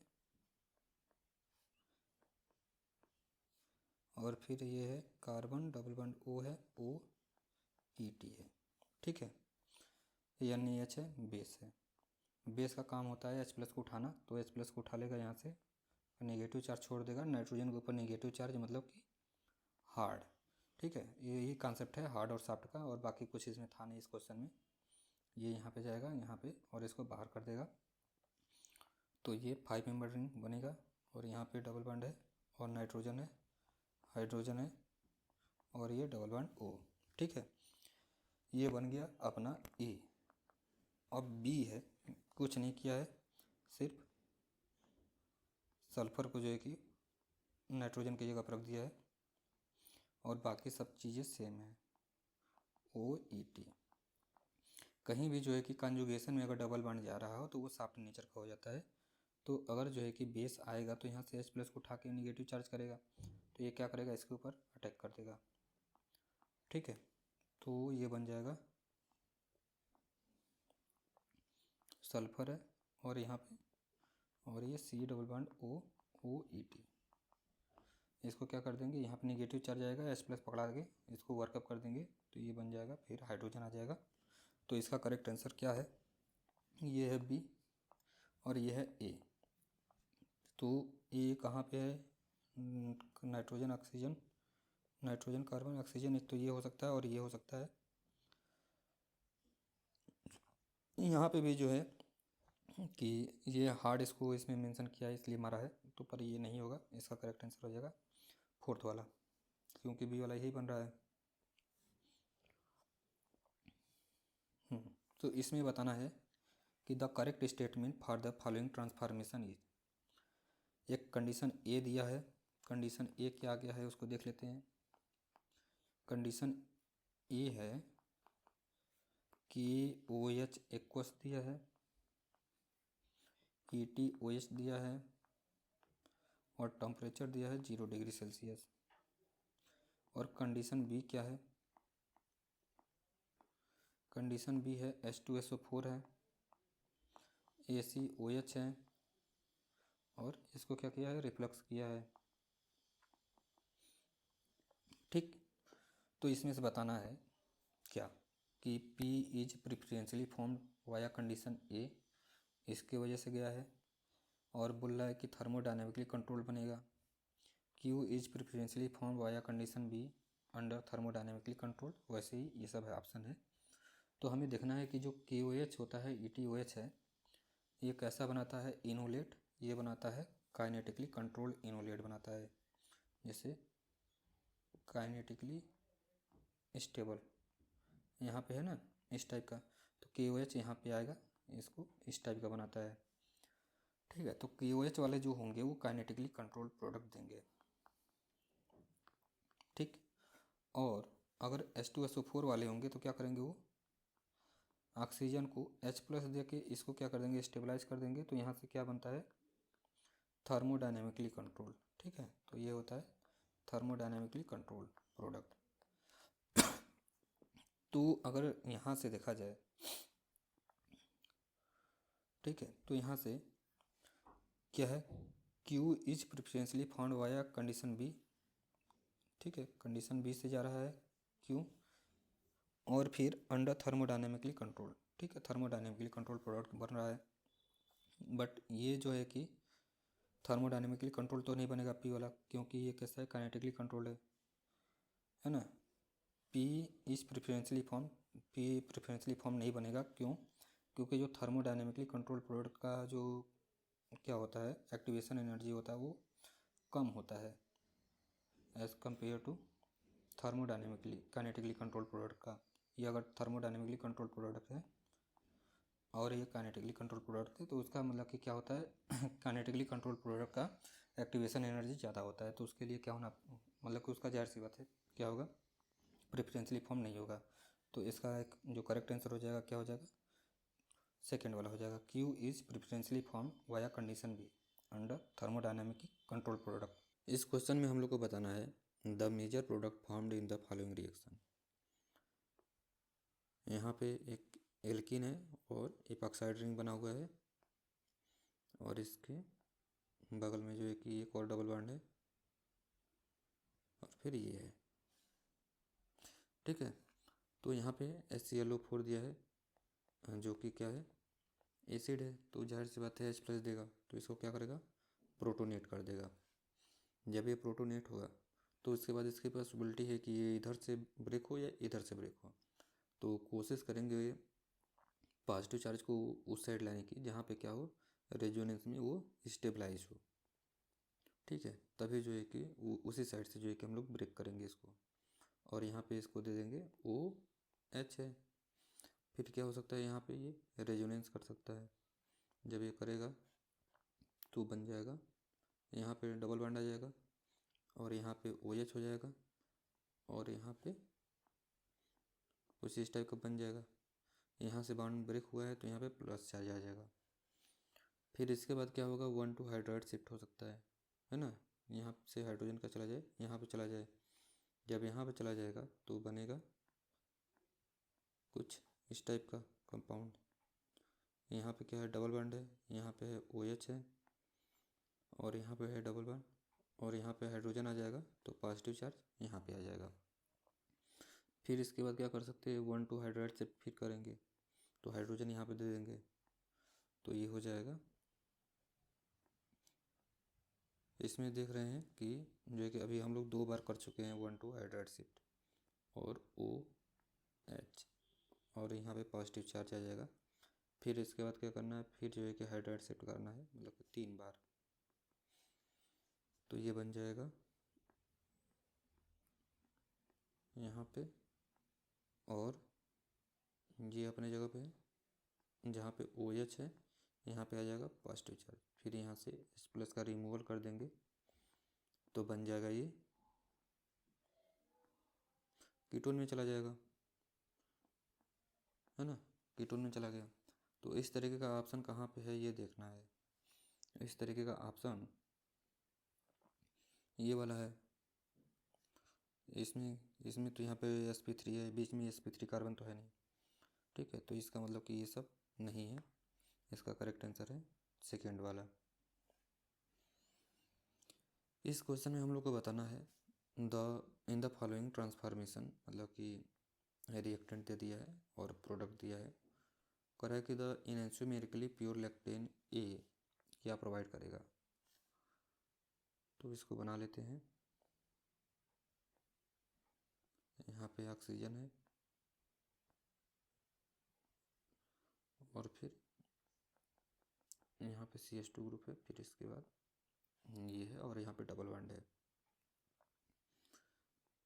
और फिर ये है कार्बन डबल बॉन्ड O है, OET है। ठीक है, NaH है, बेस है। बेस का काम होता है H+ को उठाना, तो H+ को उठा लेगा यहाँ से, नेगेटिव चार्ज छोड़ देगा, नाइट्रोजन के ऊपर नेगेटिव चार्ज मतलब कि हार्ड। ठीक है, यही कॉन्सेप्ट है हार्ड और सॉफ्ट का, और बाकी कुछ इसमें था नहीं इस क्वेश्चन में। ये यहाँ पे जाएगा यहाँ पे, और इसको बाहर कर देगा, तो ये 5 मेंबर रिंग बनेगा, और यहाँ पे डबल बॉन्ड है, और नाइट्रोजन है, हाइड्रोजन है, और ये डबल बॉन्ड O। ठीक है, ये बन गया अपना A। अब B है, कुछ नहीं किया है, सिर्फ सल्फ़र को जो है कि नाइट्रोजन की जगह पर रख दिया है, और बाकी सब चीज़ें सेम है, OET। कहीं भी जो है कि कंजुगेशन में अगर डबल बॉन्ड जा रहा हो तो वो सॉफ्ट नेचर का हो जाता है। तो अगर जो है कि बेस आएगा तो यहाँ से H+ को उठा के निगेटिव चार्ज करेगा, तो ये क्या करेगा, इसके ऊपर अटैक कर देगा। ठीक है, तो ये बन जाएगा सल्फ़र है, और यहाँ पे, और ये C डबल बॉन्ड OET। इसको क्या कर देंगे, यहाँ पे नेगेटिव चार्ज आएगा, H प्लस पकड़ा के इसको वर्कअप कर देंगे तो ये बन जाएगा, फिर हाइड्रोजन आ जाएगा। तो इसका करेक्ट आंसर क्या है, ये है बी और ये है ए। तो ए कहाँ पे है, nitrogen oxygen, nitrogen carbon oxygen, एक तो ये हो सकता है और ये हो सकता है। यहाँ पे भी जो है कि ये हार्ड इसको इसमें मेंशन किया है इसलिए मारा है, तो पर ये नहीं होगा, इसका करेक्ट आंसर हो जाएगा फोर्थ वाला, क्योंकि बी वाला यही बन रहा है। तो इसमें बताना है कि the correct statement for the following transformation is, एक कंडीशन ए दिया है, कंडीशन ए क्या गया है उसको देख लेते हैं। कंडीशन ए है कि ओ एच एक्वस दिया है, ई टी ओ एच दिया है और टेम्परेचर दिया है 0 डिग्री सेल्सियस। और कंडीशन बी क्या है, कंडीशन बी है H2SO4 है, ACOH है और इसको क्या किया है, रिफ्लक्स किया है। ठीक, तो इसमें से बताना है क्या कि P is preferentially formed via condition A, इसके वजह से गया है, और बोल रहा है कि थर्मोडायनेमिकली कंट्रोल बनेगा। Q is preferentially formed via condition B under thermodynamically control, वैसे ही ये सब है ऑप्शन है। तो हमें देखना है कि जो KOH होता है, ETOH है, ये कैसा बनाता है, इनोलेट, ये बनाता है काइनेटिकली कंट्रोल इनोलेट बनाता है, जैसे काइनेटिकली स्टेबल यहाँ पे है ना इस टाइप का, तो KOH यहाँ पे आएगा, इसको इस टाइप का बनाता है। ठीक है, तो KOH वाले जो होंगे वो काइनेटिकली कंट्रोल प्रोडक्ट देंगे। ठीक, और अगर H2SO4 वाले होंगे तो क्या करेंगे, वो ऑक्सीजन को H प्लस दे के इसको क्या कर देंगे, स्टेबलाइज कर देंगे, तो यहाँ से क्या बनता है, थर्मोडायनेमिकली कंट्रोल। ठीक है, तो ये होता है थर्मोडायनेमिकली कंट्रोल प्रोडक्ट। तो अगर यहाँ से देखा जाए, ठीक है, तो यहाँ से क्या है, Q is preferentially found via condition B. ठीक है, कंडीशन बी से जा रहा है Q, और फिर अंडर थर्मोडायनेमिकली कंट्रोल। ठीक है, थर्मोडायनेमिकली कंट्रोल प्रोडक्ट बन रहा है, बट ये जो है कि थर्मोडायनेमिकली कंट्रोल तो नहीं बनेगा पी वाला, क्योंकि ये कैसा है, काइनेटिकली कंट्रोल्ड है ना। P is preferentially form, P preferentially form नहीं बनेगा, क्यों, क्योंकि जो थर्मोडायनेमिकली कंट्रोल प्रोडक्ट का जो क्या होता है, एक्टिवेशन एनर्जी होता है वो कम होता है as compared to thermodynamically kinetically control product का। ये अगर थर्मोडायनेमिकली कंट्रोल प्रोडक्ट है और ये काइनेटिकली कंट्रोल प्रोडक्ट है, तो उसका मतलब कि क्या होता है, काइनेटिकली कंट्रोल प्रोडक्ट का एक्टिवेशन एनर्जी ज़्यादा होता है, तो उसके लिए क्या होना, मतलब कि उसका जाहिर सी बात है क्या होगा, प्रिफरेंशियली फॉर्म नहीं होगा। तो इसका एक जो करेक्ट आंसर हो जाएगा क्या हो जाएगा, सेकेंड वाला हो जाएगा, Q is preferentially form via condition B under thermodynamic control product. इस क्वेश्चन में हम लोग को बताना है the major product formed in the following reaction. यहाँ पे एक एल्कीन है और इपॉक्साइड रिंग बना हुआ है, और इसके बगल में जो है कि एक और डबल बॉन्ड है, और फिर ये है। ठीक है, तो यहाँ पे HClO4 दिया है जो कि क्या है, एसिड है, तो जाहिर सी बात है H प्लस देगा, तो इसको क्या करेगा, प्रोटोनेट कर देगा। जब ये प्रोटोनेट होगा तो उसके बाद इसकी पॉसिबिलिटी है कि ये इधर से ब्रेक हो या इधर से ब्रेक हो, तो कोशिश करेंगे पॉजिटिव चार्ज को उस साइड लाने की जहाँ पे क्या हो, रेजोनेंस में वो स्टेबलाइज हो। ठीक है, तभी जो है कि वो उसी साइड से जो है कि हम लोग ब्रेक करेंगे इसको, और यहाँ पे इसको दे देंगे OH है। फिर क्या हो सकता है, यहाँ पे ये रेजोनेंस कर सकता है, जब ये करेगा तो बन जाएगा, यहाँ पे डबल बॉन्ड आ जाएगा और यहाँ पे OH हो जाएगा, और यहाँ पे कुछ इस टाइप का बन जाएगा। यहाँ से बॉन्ड ब्रेक हुआ है तो यहाँ पे प्लस चार्ज आ जाएगा। फिर इसके बाद क्या होगा, 1 to हाइड्राइड शिफ्ट हो सकता है ना, यहाँ से हाइड्रोजन का चला जाए, यहाँ पे चला जाए, जब यहाँ पे चला जाएगा तो बनेगा कुछ इस टाइप का कंपाउंड। यहाँ पे क्या है, डबल बॉन्ड है, यहाँ पे है OH है, और यहाँ पे है डबल बॉन्ड, और यहाँ पे हाइड्रोजन आ जाएगा तो पॉजिटिव चार्ज यहाँ पे आ जाएगा। फिर इसके बाद क्या कर सकते हैं, 1,2 हाइड्राइड से फिर करेंगे तो हाइड्रोजन यहाँ पे दे देंगे तो ये हो जाएगा। इसमें देख रहे हैं कि जो है कि अभी हम लोग 2 बार कर चुके हैं 1,2 हाइड्राइड शिफ्ट और OH, और यहाँ पे पॉजिटिव चार्ज आ जाएगा। फिर इसके बाद क्या करना है, फिर जो है कि हाइड्राइड शिफ्ट करना है, मतलब कि 3 बार, तो ये बन जाएगा यहाँ पे, और ये अपने जगह पे है, जहाँ पे OH है यहाँ पे आ जाएगा पॉजिटिव चार्ज। फिर यहाँ से H+ का रिमूवल कर देंगे तो बन जाएगा ये कीटोन में चला जाएगा, है ना, कीटोन में चला गया। तो इस तरीके का ऑप्शन कहाँ पे है ये देखना है। इस तरीके का ऑप्शन ये वाला है, इसमें इसमें तो यहाँ पे sp3 है, बीच में sp3 कार्बन तो है नहीं, ठीक है। तो इसका मतलब कि ये सब नहीं है, इसका करेक्ट आंसर है सेकेंड वाला। इस क्वेश्चन में हम लोग को बताना है इन द फॉलोइंग ट्रांसफॉर्मेशन, मतलब कि रिएक्टेंट दे दिया है और प्रोडक्ट दिया है, करा है कि द इनएंसोमेरिकली प्योर लैक्टेन A क्या प्रोवाइड करेगा। तो इसको बना लेते हैं। यहाँ पे ऑक्सीजन है और फिर यहाँ पे CH2 ग्रुप है, फिर इसके बाद ये है और यहाँ पे डबल बॉन्ड है।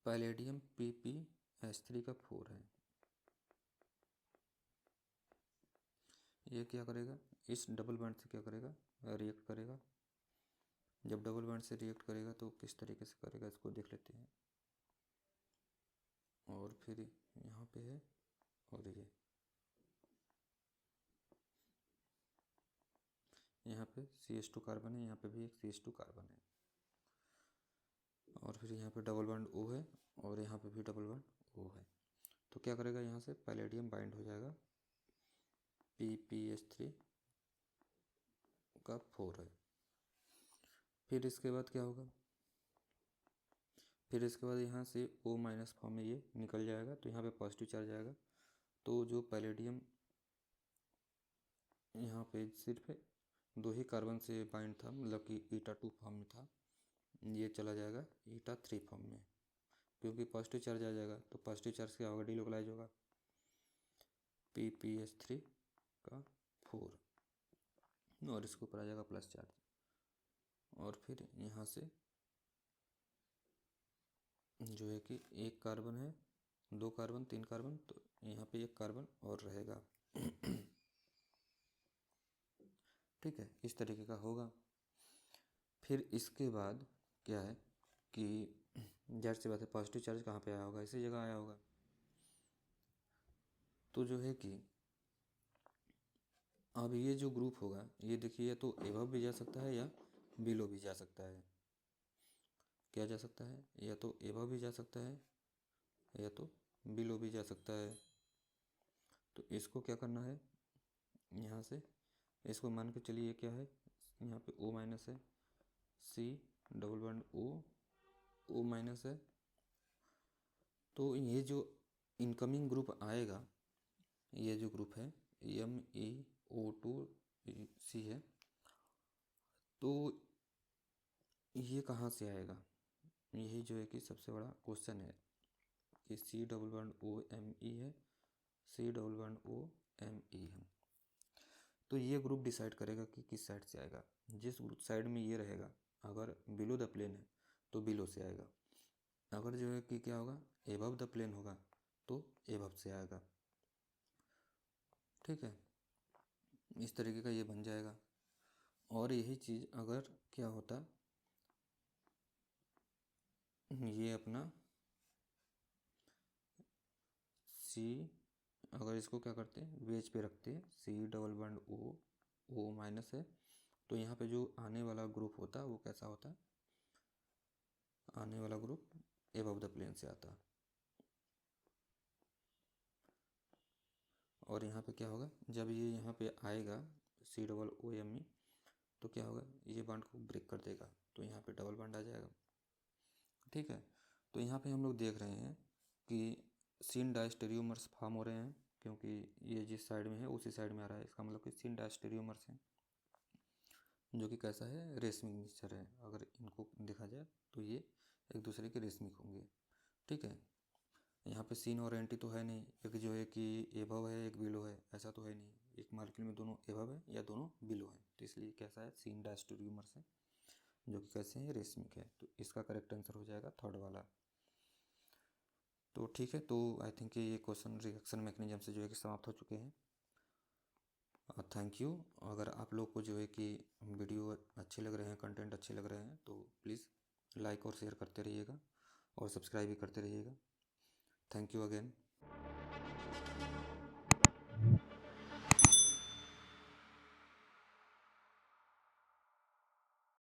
पैलेडियम PpH3 का 4 है, ये क्या करेगा, इस डबल बॉन्ड से क्या करेगा, रिएक्ट करेगा। जब डबल बॉन्ड से रिएक्ट करेगा तो किस तरीके से करेगा इसको देख लेते हैं। और फिर यहाँ पे है और ये यहाँ पे CH2 कार्बन है, यहाँ पे भी एक CH2 कार्बन है, और फिर यहाँ पे डबल बॉन्ड O है और यहाँ पे भी डबल बॉन्ड O है। तो क्या करेगा, यहाँ से पैलेडियम बाइंड हो जाएगा, PpH3 का 4 है। फिर इसके बाद क्या होगा, फिर इसके बाद यहाँ से O- फॉर्म में ये निकल जाएगा तो यहाँ पे पॉजिटिव चार्ज आएगा। तो जो पैलेडियम यहाँ पे सिर्फ 2 ही कार्बन से बाइंड था, मतलब कि eta2 फॉर्म में था, ये चला जाएगा eta3 फॉर्म में, क्योंकि पॉजिटिव चार्ज आ जाएगा तो पॉजिटिव चार्ज क्या होगा, डिलोकलाइज होगा, PpH3 का 4, और इसके ऊपर आ जाएगा प्लस चार्ज। और फिर यहाँ से जो है कि 1 कार्बन है, 2 कार्बन, 3 कार्बन, तो यहाँ पे 1 कार्बन और रहेगा। ठीक है, इस तरीके का होगा। फिर इसके बाद क्या है कि जाहिर सी बात है पॉजिटिव चार्ज कहाँ पे आया होगा, इसी जगह आया होगा। तो जो है कि अब ये जो ग्रुप होगा, ये देखिए या तो एबव भी जा सकता है या बिलो भी जा सकता है। क्या जा सकता है, या तो एबव भी जा सकता है या तो बिलो भी जा सकता है। तो इसको क्या करना है, यहाँ से इसको मान के चलिए क्या है, यहाँ पे O- है, C डबल बॉन्ड O है। तो ये जो इनकमिंग ग्रुप आएगा, ये जो ग्रुप है MEO2C है, तो ये कहाँ से आएगा, यही जो है कि सबसे बड़ा क्वेश्चन है कि C डबल बॉन्ड OMe है, C डबल बॉन्ड OMe है। तो ये ग्रुप डिसाइड करेगा कि किस साइड से आएगा। जिस साइड में ये रहेगा, अगर बिलो द प्लेन है तो बिलो से आएगा, अगर जो है कि क्या होगा एबव द प्लेन होगा तो एबव से आएगा। ठीक है, इस तरीके का ये बन जाएगा। और यही चीज़ अगर क्या होता, ये अपना C, अगर इसको क्या करते हैं वेज पे रखते हैं, C डबल बॉन्ड O- है, तो यहाँ पे जो आने वाला ग्रुप होता है वो कैसा होता है, आने वाला ग्रुप एबव द प्लेन से आता है। और यहाँ पे क्या होगा, जब ये यहाँ पे आएगा C डबल OMe, तो क्या होगा, ये बॉन्ड को ब्रेक कर देगा, तो यहाँ पे डबल बॉन्ड आ जाएगा। ठीक है, तो यहाँ पे हम लोग देख रहे हैं कि सिन डायस्टेरियोमर्स फॉर्म हो रहे हैं, क्योंकि ये जिस साइड में है उसी साइड में आ रहा है। इसका मतलब कि सिन डायस्टेरियोमर्स हैं, जो कि कैसा है, रेशमिक मिक्सचर है। अगर इनको देखा जाए तो ये एक दूसरे के रेशमिक होंगे। ठीक है, यहाँ पे सीन और एंटी तो है नहीं, एक जो है कि एबव है एक बिलो है, ऐसा तो है नहीं। एक मॉलिक्यूल में दोनों एबव है या दोनों बिलो है, तो इसलिए कैसा है, सीन डायस्टेरियोमर्स है, जो कि कैसे हैं, रेशमिक है। तो इसका करेक्ट आंसर हो जाएगा थर्ड वाला। तो ठीक है, तो आई थिंक ये क्वेश्चन रिएक्शन मैकेनिज्म से जो है कि समाप्त हो चुके हैं। Thank you. अगर आप लोग को जो है कि वीडियो अच्छे लग रहे हैं, कंटेंट अच्छे लग रहे हैं, तो प्लीज़ लाइक और शेयर करते रहिएगा और सब्सक्राइब भी करते रहिएगा। Thank you again.